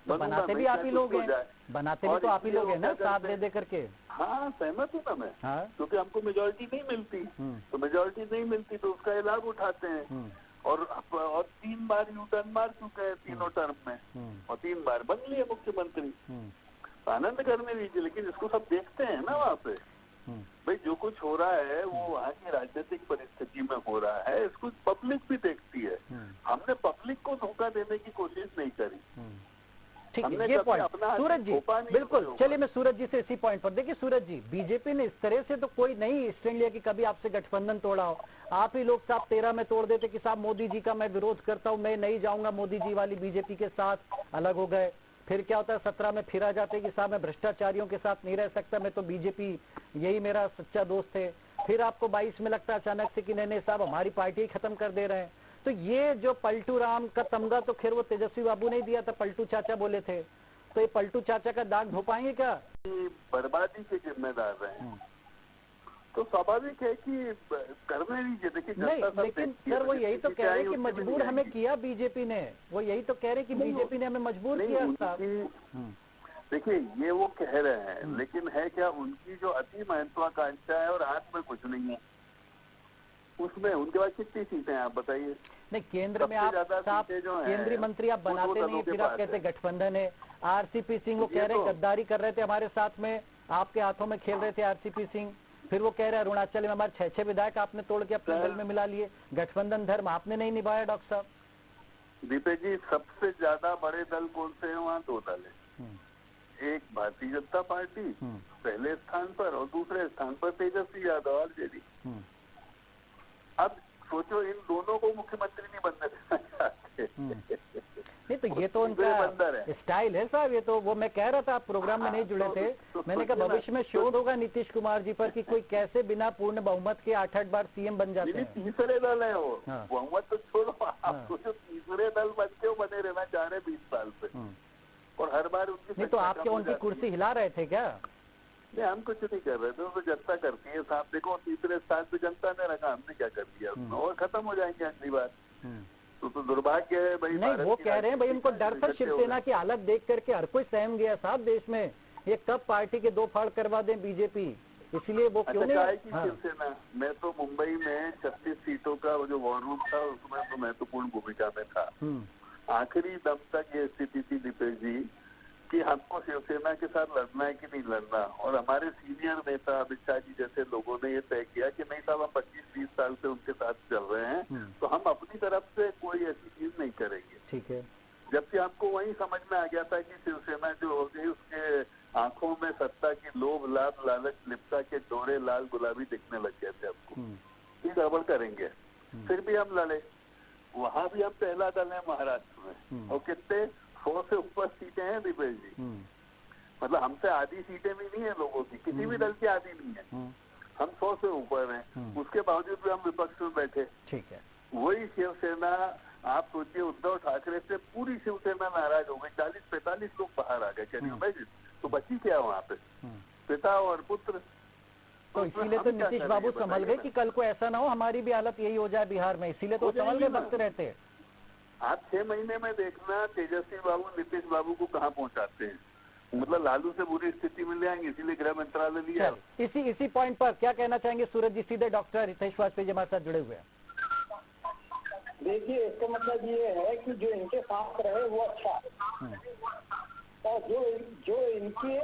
बनाते भी आप ही लोग हैं, बनाते भी तो आप ही लोग हैं ना, साथ दे करके। हाँ सहमत हूँ ना मैं, क्योंकि हमको मेजोरिटी नहीं मिलती, तो मेजोरिटी नहीं मिलती तो उसका लाभ उठाते हैं। और 3 बार यू टर्न मार चुके हैं तीनों टर्म में, और 3 बार बन लिए मुख्यमंत्री। आनंद करने दीजिए, लेकिन इसको सब देखते हैं ना वहाँ पे। भाई जो कुछ हो रहा है वो वहाँ की राजनीतिक परिस्थिति में हो रहा है, इसको पब्लिक भी देखती है। हमने पब्लिक को धोखा देने की कोशिश नहीं करी। ठीक है, ये पॉइंट सूरज जी बिल्कुल। चलिए मैं सूरज जी से इसी पॉइंट पर, देखिए सूरज जी, बीजेपी ने इस तरह से तो कोई नहीं स्टैंड लिया कि कभी आपसे गठबंधन तोड़ा हो। आप ही लोग साहब 13 में तोड़ देते कि साहब मोदी जी का मैं विरोध करता हूँ, मैं नहीं जाऊंगा मोदी जी वाली बीजेपी के साथ, अलग हो गए। फिर क्या होता है 17 में फिर आ जाते कि साहब मैं भ्रष्टाचारियों के साथ नहीं रह सकता, मैं तो बीजेपी यही मेरा सच्चा दोस्त है। फिर आपको 22 में लगता है अचानक से कि नहीं साहब हमारी पार्टी ही खत्म कर दे रहे हैं। तो ये जो पलटू राम का तमगा तो खैर वो तेजस्वी बाबू ने दिया था, पलटू चाचा बोले थे, तो ये पलटू चाचा का दाग धो पाएंगे क्या? बर्बादी के जिम्मेदार रहे, तो स्वाभाविक है कि करने दीजिए। देखिए नहीं, लेकिन सर वो यही तो कह रहे हैं कि मजबूर हमें किया बीजेपी ने, वो यही तो कह रहे हैं कि बीजेपी ने हमें मजबूर किया। देखिए ये वो कह रहे हैं, लेकिन है क्या उनकी जो अति महत्वाकांक्षा है और हाथ में कुछ नहीं है, उसमें उनके पास कितनी सीटें हैं आप बताइए? नहीं, केंद्र में आप साहब केंद्रीय मंत्री आप बनाते नहीं, फिर आप कहते गठबंधन है। आरसीपी सिंह वो कह रहे गद्दारी कर रहे थे हमारे साथ में, आपके हाथों में खेल रहे थे आरसीपी सिंह। फिर वो कह रहे हैं अरुणाचल में हमारे 6 विधायक आपने तोड़ के अपने दल में मिला लिए, गठबंधन धर्म आपने नहीं निभाया। डॉक्टर साहब दीपेश जी, सबसे ज्यादा बड़े दल कौन से हैं? वहाँ 2 दल है, एक भारतीय जनता पार्टी पहले स्थान पर और दूसरे स्थान पर तेजस्वी यादव आरजेडी। अब सोचो इन दोनों को मुख्यमंत्री नहीं बनने देना चाहते। नहीं तो ये तो उनका स्टाइल है साहब, ये तो वो मैं कह रहा था, आप प्रोग्राम में नहीं जुड़े थे। मैंने कहा भविष्य में शोध होगा नीतीश कुमार जी पर कि कोई कैसे बिना पूर्ण बहुमत के 8-8 बार सीएम बन जाते हैं। तीसरे दल है वो, बहुमत तो छोड़ो, आप सोचो तीसरे दल बन के बने रहना चाह रहे 20 साल से, और हर बार उनकी। नहीं तो आप क्या उनकी कुर्सी हिला रहे थे क्या? नहीं, हम कुछ नहीं कर रहे थे, तो जनता करती है साहब। देखो तीसरे स्थान पे जनता ने रखा, हमने क्या कर दिया और खत्म हो जाएंगे अगली बार। तो दुर्भाग्य है भाई। नहीं वो कह रहे हैं भाई उनको डर था शिवसेना की हालत देख करके, हर कोई सहम गया साहब देश में, ये कब पार्टी के 2 फाड़ करवा दें बीजेपी, इसलिए वो क्यों नहीं। शिवसेना मैं तो मुंबई में 36 सीटों का जो वॉर रूम था उसमें तो महत्वपूर्ण भूमिका में था। आखिरी दम तक ये स्थिति थी दीपेश जी कि हमको शिवसेना के साथ लड़ना है कि नहीं लड़ना, और हमारे सीनियर नेता अमित शाह जी जैसे लोगों ने ये तय किया कि नहीं साहब हम 25-20 साल से उनके साथ चल रहे हैं, तो हम अपनी तरफ से कोई ऐसी चीज नहीं करेंगे। ठीक है। जबकि हमको वही समझ में आ गया था कि शिवसेना जो हो गई उसके आंखों में सत्ता की लोभ लाभ लालच लिप्सा के डोरे लाल गुलाबी दिखने लग गए थे हमको, ये गड़बड़ करेंगे। फिर भी हम लड़े। वहां भी हम पहला दल है महाराष्ट्र में, और कितने 100 से ऊपर सीटें हैं दीपेश जी। मतलब हमसे आधी सीटें भी नहीं है लोगों की, किसी भी दल की आधी नहीं है। हम 100 से ऊपर हैं, उसके बावजूद भी हम विपक्ष में बैठे। ठीक है। वही शिवसेना, आप सोचिए उद्धव ठाकरे से पूरी शिवसेना नाराज हो गई, 40-45 लोग बाहर आ गए। Can you imagine? तो बची क्या वहाँ पे? पिता और पुत्र। तो इसीलिए तो नीतीश बाबू संभल गए कि कल को ऐसा ना हो हमारी भी हालत यही हो जाए बिहार में, इसीलिए तो संभल गए, वक्त रहते। आप 6 महीने में देखना तेजस्वी बाबू नीतीश बाबू को कहाँ पहुँचाते हैं। मतलब लालू से बुरी स्थिति में ले आएंगे, इसीलिए गृह मंत्रालय लिया। इसी पॉइंट पर क्या कहना चाहेंगे सूरज जी? सीधे डॉक्टर हितेश वाजपेयी जी हमारे साथ जुड़े हुए हैं। देखिए, इसका मतलब ये है कि जो इनके साथ रहे वो अच्छा, और जो इनके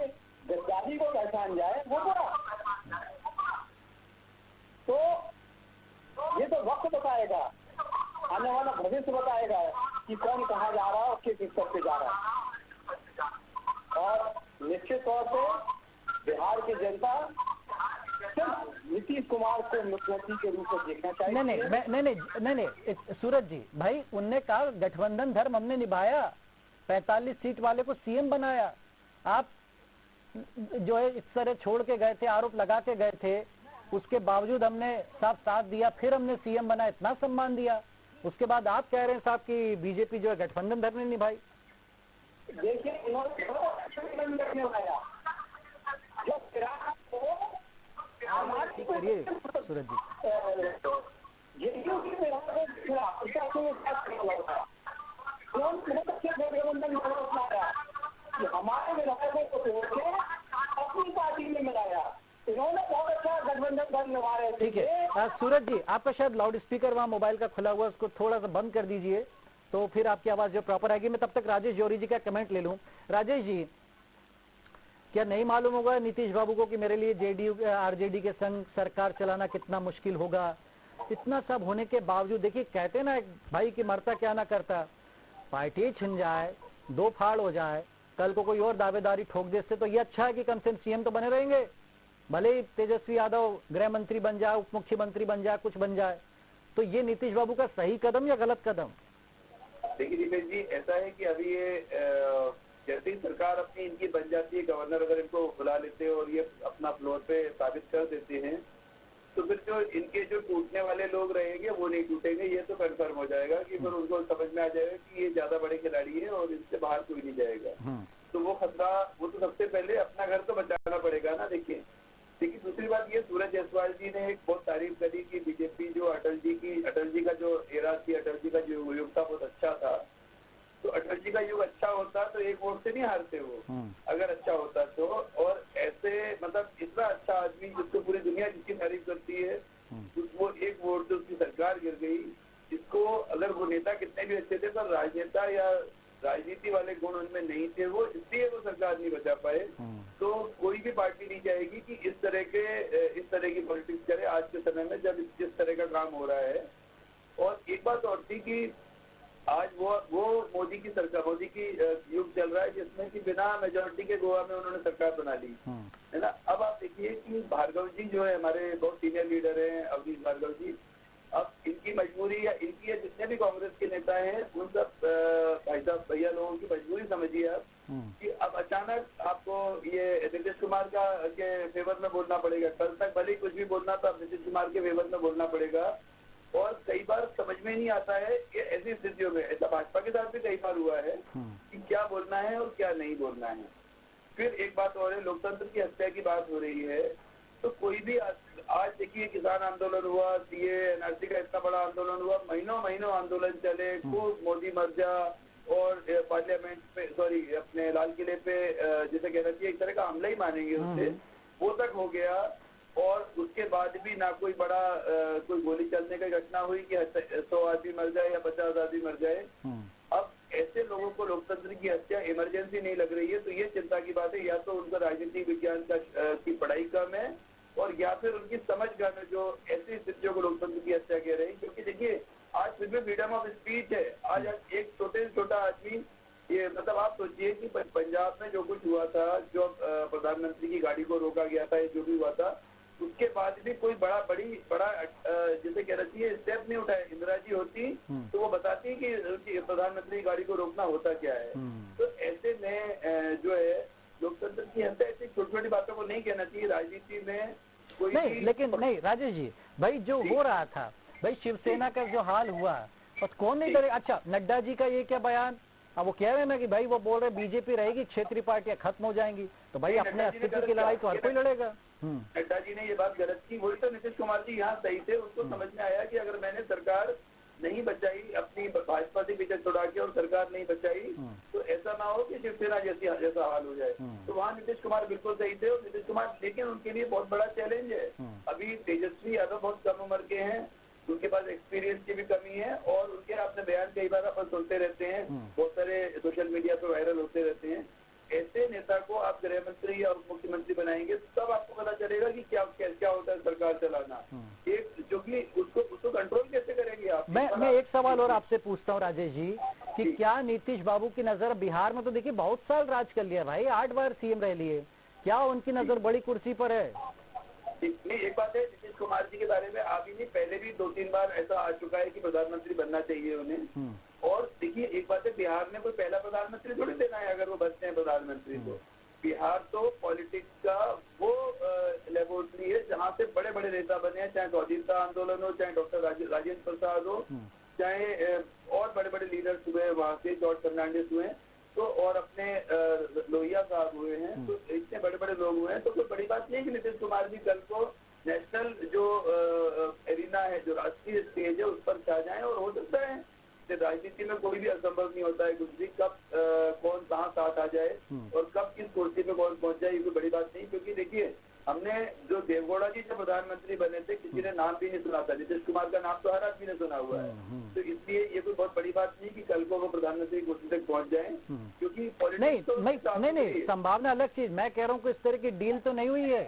गद्दारी को पहचान जाए वो बुरा। तो ये तो वक्त बताएगा, आने वाला भविष्य बताएगा कि कौन कहाँ जा रहा है और किस स्तर पे जा रहा है। और निश्चित तौर पे बिहार की जनता सिर्फ नीतीश कुमार को मुख्यमंत्री के रूप में देखना चाहिए। नहीं, सूरज जी भाई, उनने कहा गठबंधन धर्म हमने निभाया, 45 सीट वाले को सीएम बनाया। आप जो है इस तरह छोड़ के गए थे, आरोप लगा के गए थे, उसके बावजूद हमने साथ दिया, फिर हमने सीएम बनाया, इतना सम्मान दिया। उसके बाद आप कह रहे हैं साहब कि बीजेपी जो है गठबंधन धर्म ने निभाई। देखिए, इन्होंने निभाया जो करिए सूरज जी। हमारे विधायकों को छोड़ के अपनी पार्टी में मिलाया, इन्होंने बहुत अच्छा गठबंधन धर्म निभा रहे थे। ठीक है सूरज जी, आपका शायद लाउड स्पीकर वहाँ मोबाइल का खुला हुआ, उसको थोड़ा सा बंद कर दीजिए तो फिर आपकी आवाज जो प्रॉपर आएगी। मैं तब तक राजेश जोरी जी का कमेंट ले लूं। राजेश जी, क्या नहीं मालूम होगा नीतीश बाबू को कि मेरे लिए जेडीयू आरजेडी के संग सरकार चलाना कितना मुश्किल होगा? इतना सब होने के बावजूद देखिए, कहते ना भाई कि मरता क्या ना करता, पार्टी छिन जाए, 2 फाड़ हो जाए, कल को कोई और दावेदारी ठोक दे, इससे तो ये अच्छा है कि कम से कम सीएम तो बने रहेंगे, भले ही तेजस्वी यादव गृह मंत्री बन जाए, उप मुख्यमंत्री बन जाए, कुछ बन जाए। तो ये नीतीश बाबू का सही कदम या गलत कदम? देखिए दीपेश जी, ऐसा है कि अभी ये जैसे ही सरकार अपनी इनकी बन जाती है, गवर्नर अगर इनको बुला लेते हैं और ये अपना फ्लोर पे साबित कर देते हैं, तो फिर जो इनके जो टूटने वाले लोग रहेंगे वो नहीं टूटेंगे। ये तो कंफर्म हो जाएगा कि फिर उनको समझ में आ जाएगा कि ये ज्यादा बड़े खिलाड़ी है और इससे बाहर कोई नहीं जाएगा। तो वो खतरा, वो तो सबसे पहले अपना घर तो बचाना पड़ेगा ना। देखिए दूसरी बात ये, सूरज जायसवाल जी ने एक बहुत तारीफ करी कि बीजेपी जो अटल जी का जो एरा थी, अटल जी का जो युग था बहुत अच्छा था। तो अटल जी का युग अच्छा होता तो 1 वोट से नहीं हारते वो, अगर अच्छा होता तो। और ऐसे मतलब इतना अच्छा आदमी जिसको पूरी दुनिया जिसकी तारीफ करती है, वो 1 वोट से उसकी सरकार गिर गई। जिसको अगर वो नेता कितने भी अच्छे थे पर राजनेता या राजनीति वाले गुण उनमें नहीं थे, वो इसलिए वो सरकार नहीं बचा पाए। तो कोई भी पार्टी नहीं चाहेगी कि इस तरह की पॉलिटिक्स करे आज के समय में, जब जिस तरह का काम हो रहा है। और एक बात और थी कि आज वो मोदी की सरकार, मोदी की युग चल रहा है जिसमें कि बिना मेजोरिटी के गोवा में उन्होंने सरकार बना ली है ना। अब आप देखिए कि भार्गव जी जो है हमारे बहुत सीनियर लीडर हैं, अवनीश भार्गव जी, अब इनकी मजबूरी या इनकी या जितने भी कांग्रेस के नेता हैं उन सब भाई साहब भैया लोगों की मजबूरी समझिए आप कि अब अचानक आपको ये नीतीश कुमार के फेवर में बोलना पड़ेगा। कल तक भले कुछ भी बोलना था, नीतीश कुमार के फेवर में बोलना पड़ेगा। और कई बार समझ में नहीं आता है कि ऐसी स्थितियों में, ऐसा भाजपा के साथ भी कई बार हुआ है कि क्या बोलना है और क्या नहीं बोलना है। फिर एक बात और है, लोकतंत्र की हत्या की बात हो रही है। तो कोई भी आज देखिए किसान आंदोलन हुआ, सीए एनआरसी का इतना बड़ा आंदोलन हुआ, महीनों आंदोलन चले, खूब मोदी मर जा, और पार्लियामेंट पे अपने लाल किले पे जिसे कहना चाहिए एक तरह का हमला ही मानेंगे उससे, वो तक हो गया। और उसके बाद भी ना कोई बड़ा कोई गोली चलने की घटना हुई कि 100 आदमी मर जाए या 50 आदमी मर जाए। अब ऐसे लोगों को लोकतंत्र की हत्या इमरजेंसी नहीं लग रही है, तो ये चिंता की बात है। या तो उनका राजनीतिक विज्ञान की पढ़ाई कम है, और या फिर उनकी समझ कम है जो ऐसी स्थितियों को लोकतंत्र की हत्या कह रहे हैं। क्योंकि देखिए आज फिर भी फ्रीडम ऑफ स्पीच है। आज एक छोटे से छोटा आदमी, ये मतलब आप सोचिए कि पंजाब में जो कुछ हुआ था, जो प्रधानमंत्री की गाड़ी को रोका गया था, जो भी हुआ था, उसके बाद भी कोई बड़ा जैसे कहना चाहिए स्टेप नहीं उठाया। इंदिरा जी होती तो वो बताती कि प्रधानमंत्री की गाड़ी को रोकना होता क्या है। तो ऐसे में जो है लोकतंत्र की हत्या ऐसी छोटी छोटी बातों को नहीं कहना चाहिए। राजनीति में कोई नहीं, लेकिन नहीं राजेश जी भाई, जो हो रहा था भाई, शिवसेना का जो हाल हुआ, बस कौन नहीं डरे। अच्छा, नड्डा जी का ये क्या बयान, अब वो कह रहे हैं ना कि भाई वो बोल रहे बीजेपी रहेगी, क्षेत्रीय पार्टियां खत्म हो जाएंगी, तो भाई अपने अस्तित्व की लड़ाई तो हर कोई लड़ेगा। नड्डा जी ने ये बात गलत की। वही तो नीतीश कुमार जी यहाँ सही थे। उसको समझ में आया कि अगर मैंने सरकार नहीं बचाई, अपनी भाजपा से पीछे छुड़ा के, और सरकार नहीं बचाई, तो ऐसा ना हो कि शिवसेना जैसा हाल हो जाए। तो वहाँ नीतीश कुमार बिल्कुल सही थे। और नीतीश कुमार, लेकिन उनके लिए बहुत बड़ा चैलेंज है। अभी तेजस्वी यादव बहुत कम उम्र के हैं, उनके पास एक्सपीरियंस की भी कमी है, और उनके आपने बयान कई बार अपन सुनते रहते हैं, बहुत सारे सोशल मीडिया पे वायरल होते रहते हैं। ऐसे नेता को आप गृह मंत्री और मुख्यमंत्री बनाएंगे तब आपको पता चलेगा कि क्या होता है सरकार चलाना। एक जो कि उसको कंट्रोल कैसे करेंगे आप। मैं एक सवाल और आपसे पूछता हूँ राजेश जी, कि क्या नीतीश बाबू की नजर, बिहार में तो देखिए बहुत साल राज कर लिया भाई, 8 बार सीएम रह लिए, क्या उनकी नजर बड़ी कुर्सी पर है? नहीं, एक बात है, नीतीश कुमार जी के बारे में अभी नहीं, पहले भी 2-3 बार ऐसा आ चुका है कि प्रधानमंत्री बनना चाहिए उन्हें। और देखिए एक बात है, बिहार में कोई पहला प्रधानमंत्री थोड़ी देना है अगर वो बनते हैं प्रधानमंत्री। तो बिहार तो पॉलिटिक्स का वो लेबोरेटरी है जहाँ से बड़े बड़े नेता बने हैं, चाहे स्वाधीनता आंदोलन हो, चाहे डॉक्टर राजेंद्र प्रसाद हो, चाहे और बड़े बड़े लीडर्स हुए वहाँ से, जॉर्ज फर्नांडिस हुए, तो और अपने लोहिया साहब हुए हैं। तो इतने बड़े बड़े लोग हुए हैं, तो कोई बड़ी बात नहीं कि नीतीश कुमार जी कल को नेशनल जो एरिना है, जो राष्ट्रीय स्टेज है, उस पर छा जाए। और हो सकता है राजनीति में कोई भी असंभव नहीं होता है कुछ भी, कब कौन कहाँ साथ आ जाए और कब किस कुर्सी पे कौन पहुंच जाए, ये कोई बड़ी बात नहीं। क्योंकि देखिए, हमने जो देवगौड़ा जी जब प्रधानमंत्री बने थे, किसी ने नाम भी नहीं सुना था। नीतीश कुमार का नाम तो हर आदमी ने सुना हुआ है। तो इसलिए ये कोई बहुत बड़ी बात नहीं कि कल को वो प्रधानमंत्री की कुर्सी तक पहुंच जाए, क्योंकि नहीं, संभावना अलग चीज। मैं कह रहा हूँ कि इस तरह की डील तो नहीं हुई है,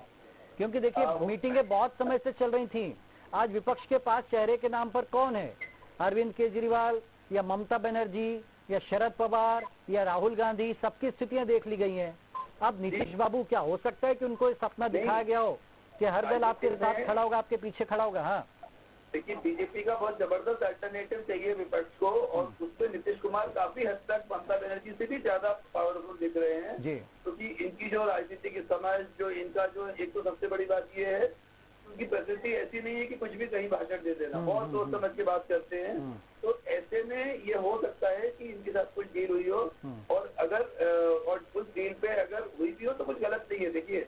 क्योंकि देखिए मीटिंगें बहुत समय से चल रही थी। आज विपक्ष के पास चेहरे के नाम पर कौन है? अरविंद केजरीवाल या ममता बनर्जी या शरद पवार या राहुल गांधी, सबकी स्थितियां देख ली गई हैं। अब नीतीश बाबू, क्या हो सकता है कि उनको ये सपना दिखाया गया हो कि हर दल आपके साथ खड़ा होगा, आपके पीछे खड़ा होगा? हाँ, देखिए बीजेपी का बहुत जबरदस्त अल्टरनेटिव चाहिए विपक्ष को, और उससे नीतीश कुमार काफी हद तक ममता बनर्जी से भी ज्यादा पावरफुल दिख रहे हैं। क्योंकि इनकी जो राजनीतिक समाज, जो इनका जो एक तो सबसे बड़ी बात ये है, उनकी परिस्थिति ऐसी नहीं है कि कुछ भी कहीं भाषण दे देना, बहुत सोच समझ के बात करते हैं। तो ऐसे में ये हो सकता है कि इनके साथ कुछ डील हुई हो, और अगर और उस डील पे अगर हुई भी हो तो कुछ गलत नहीं है। देखिए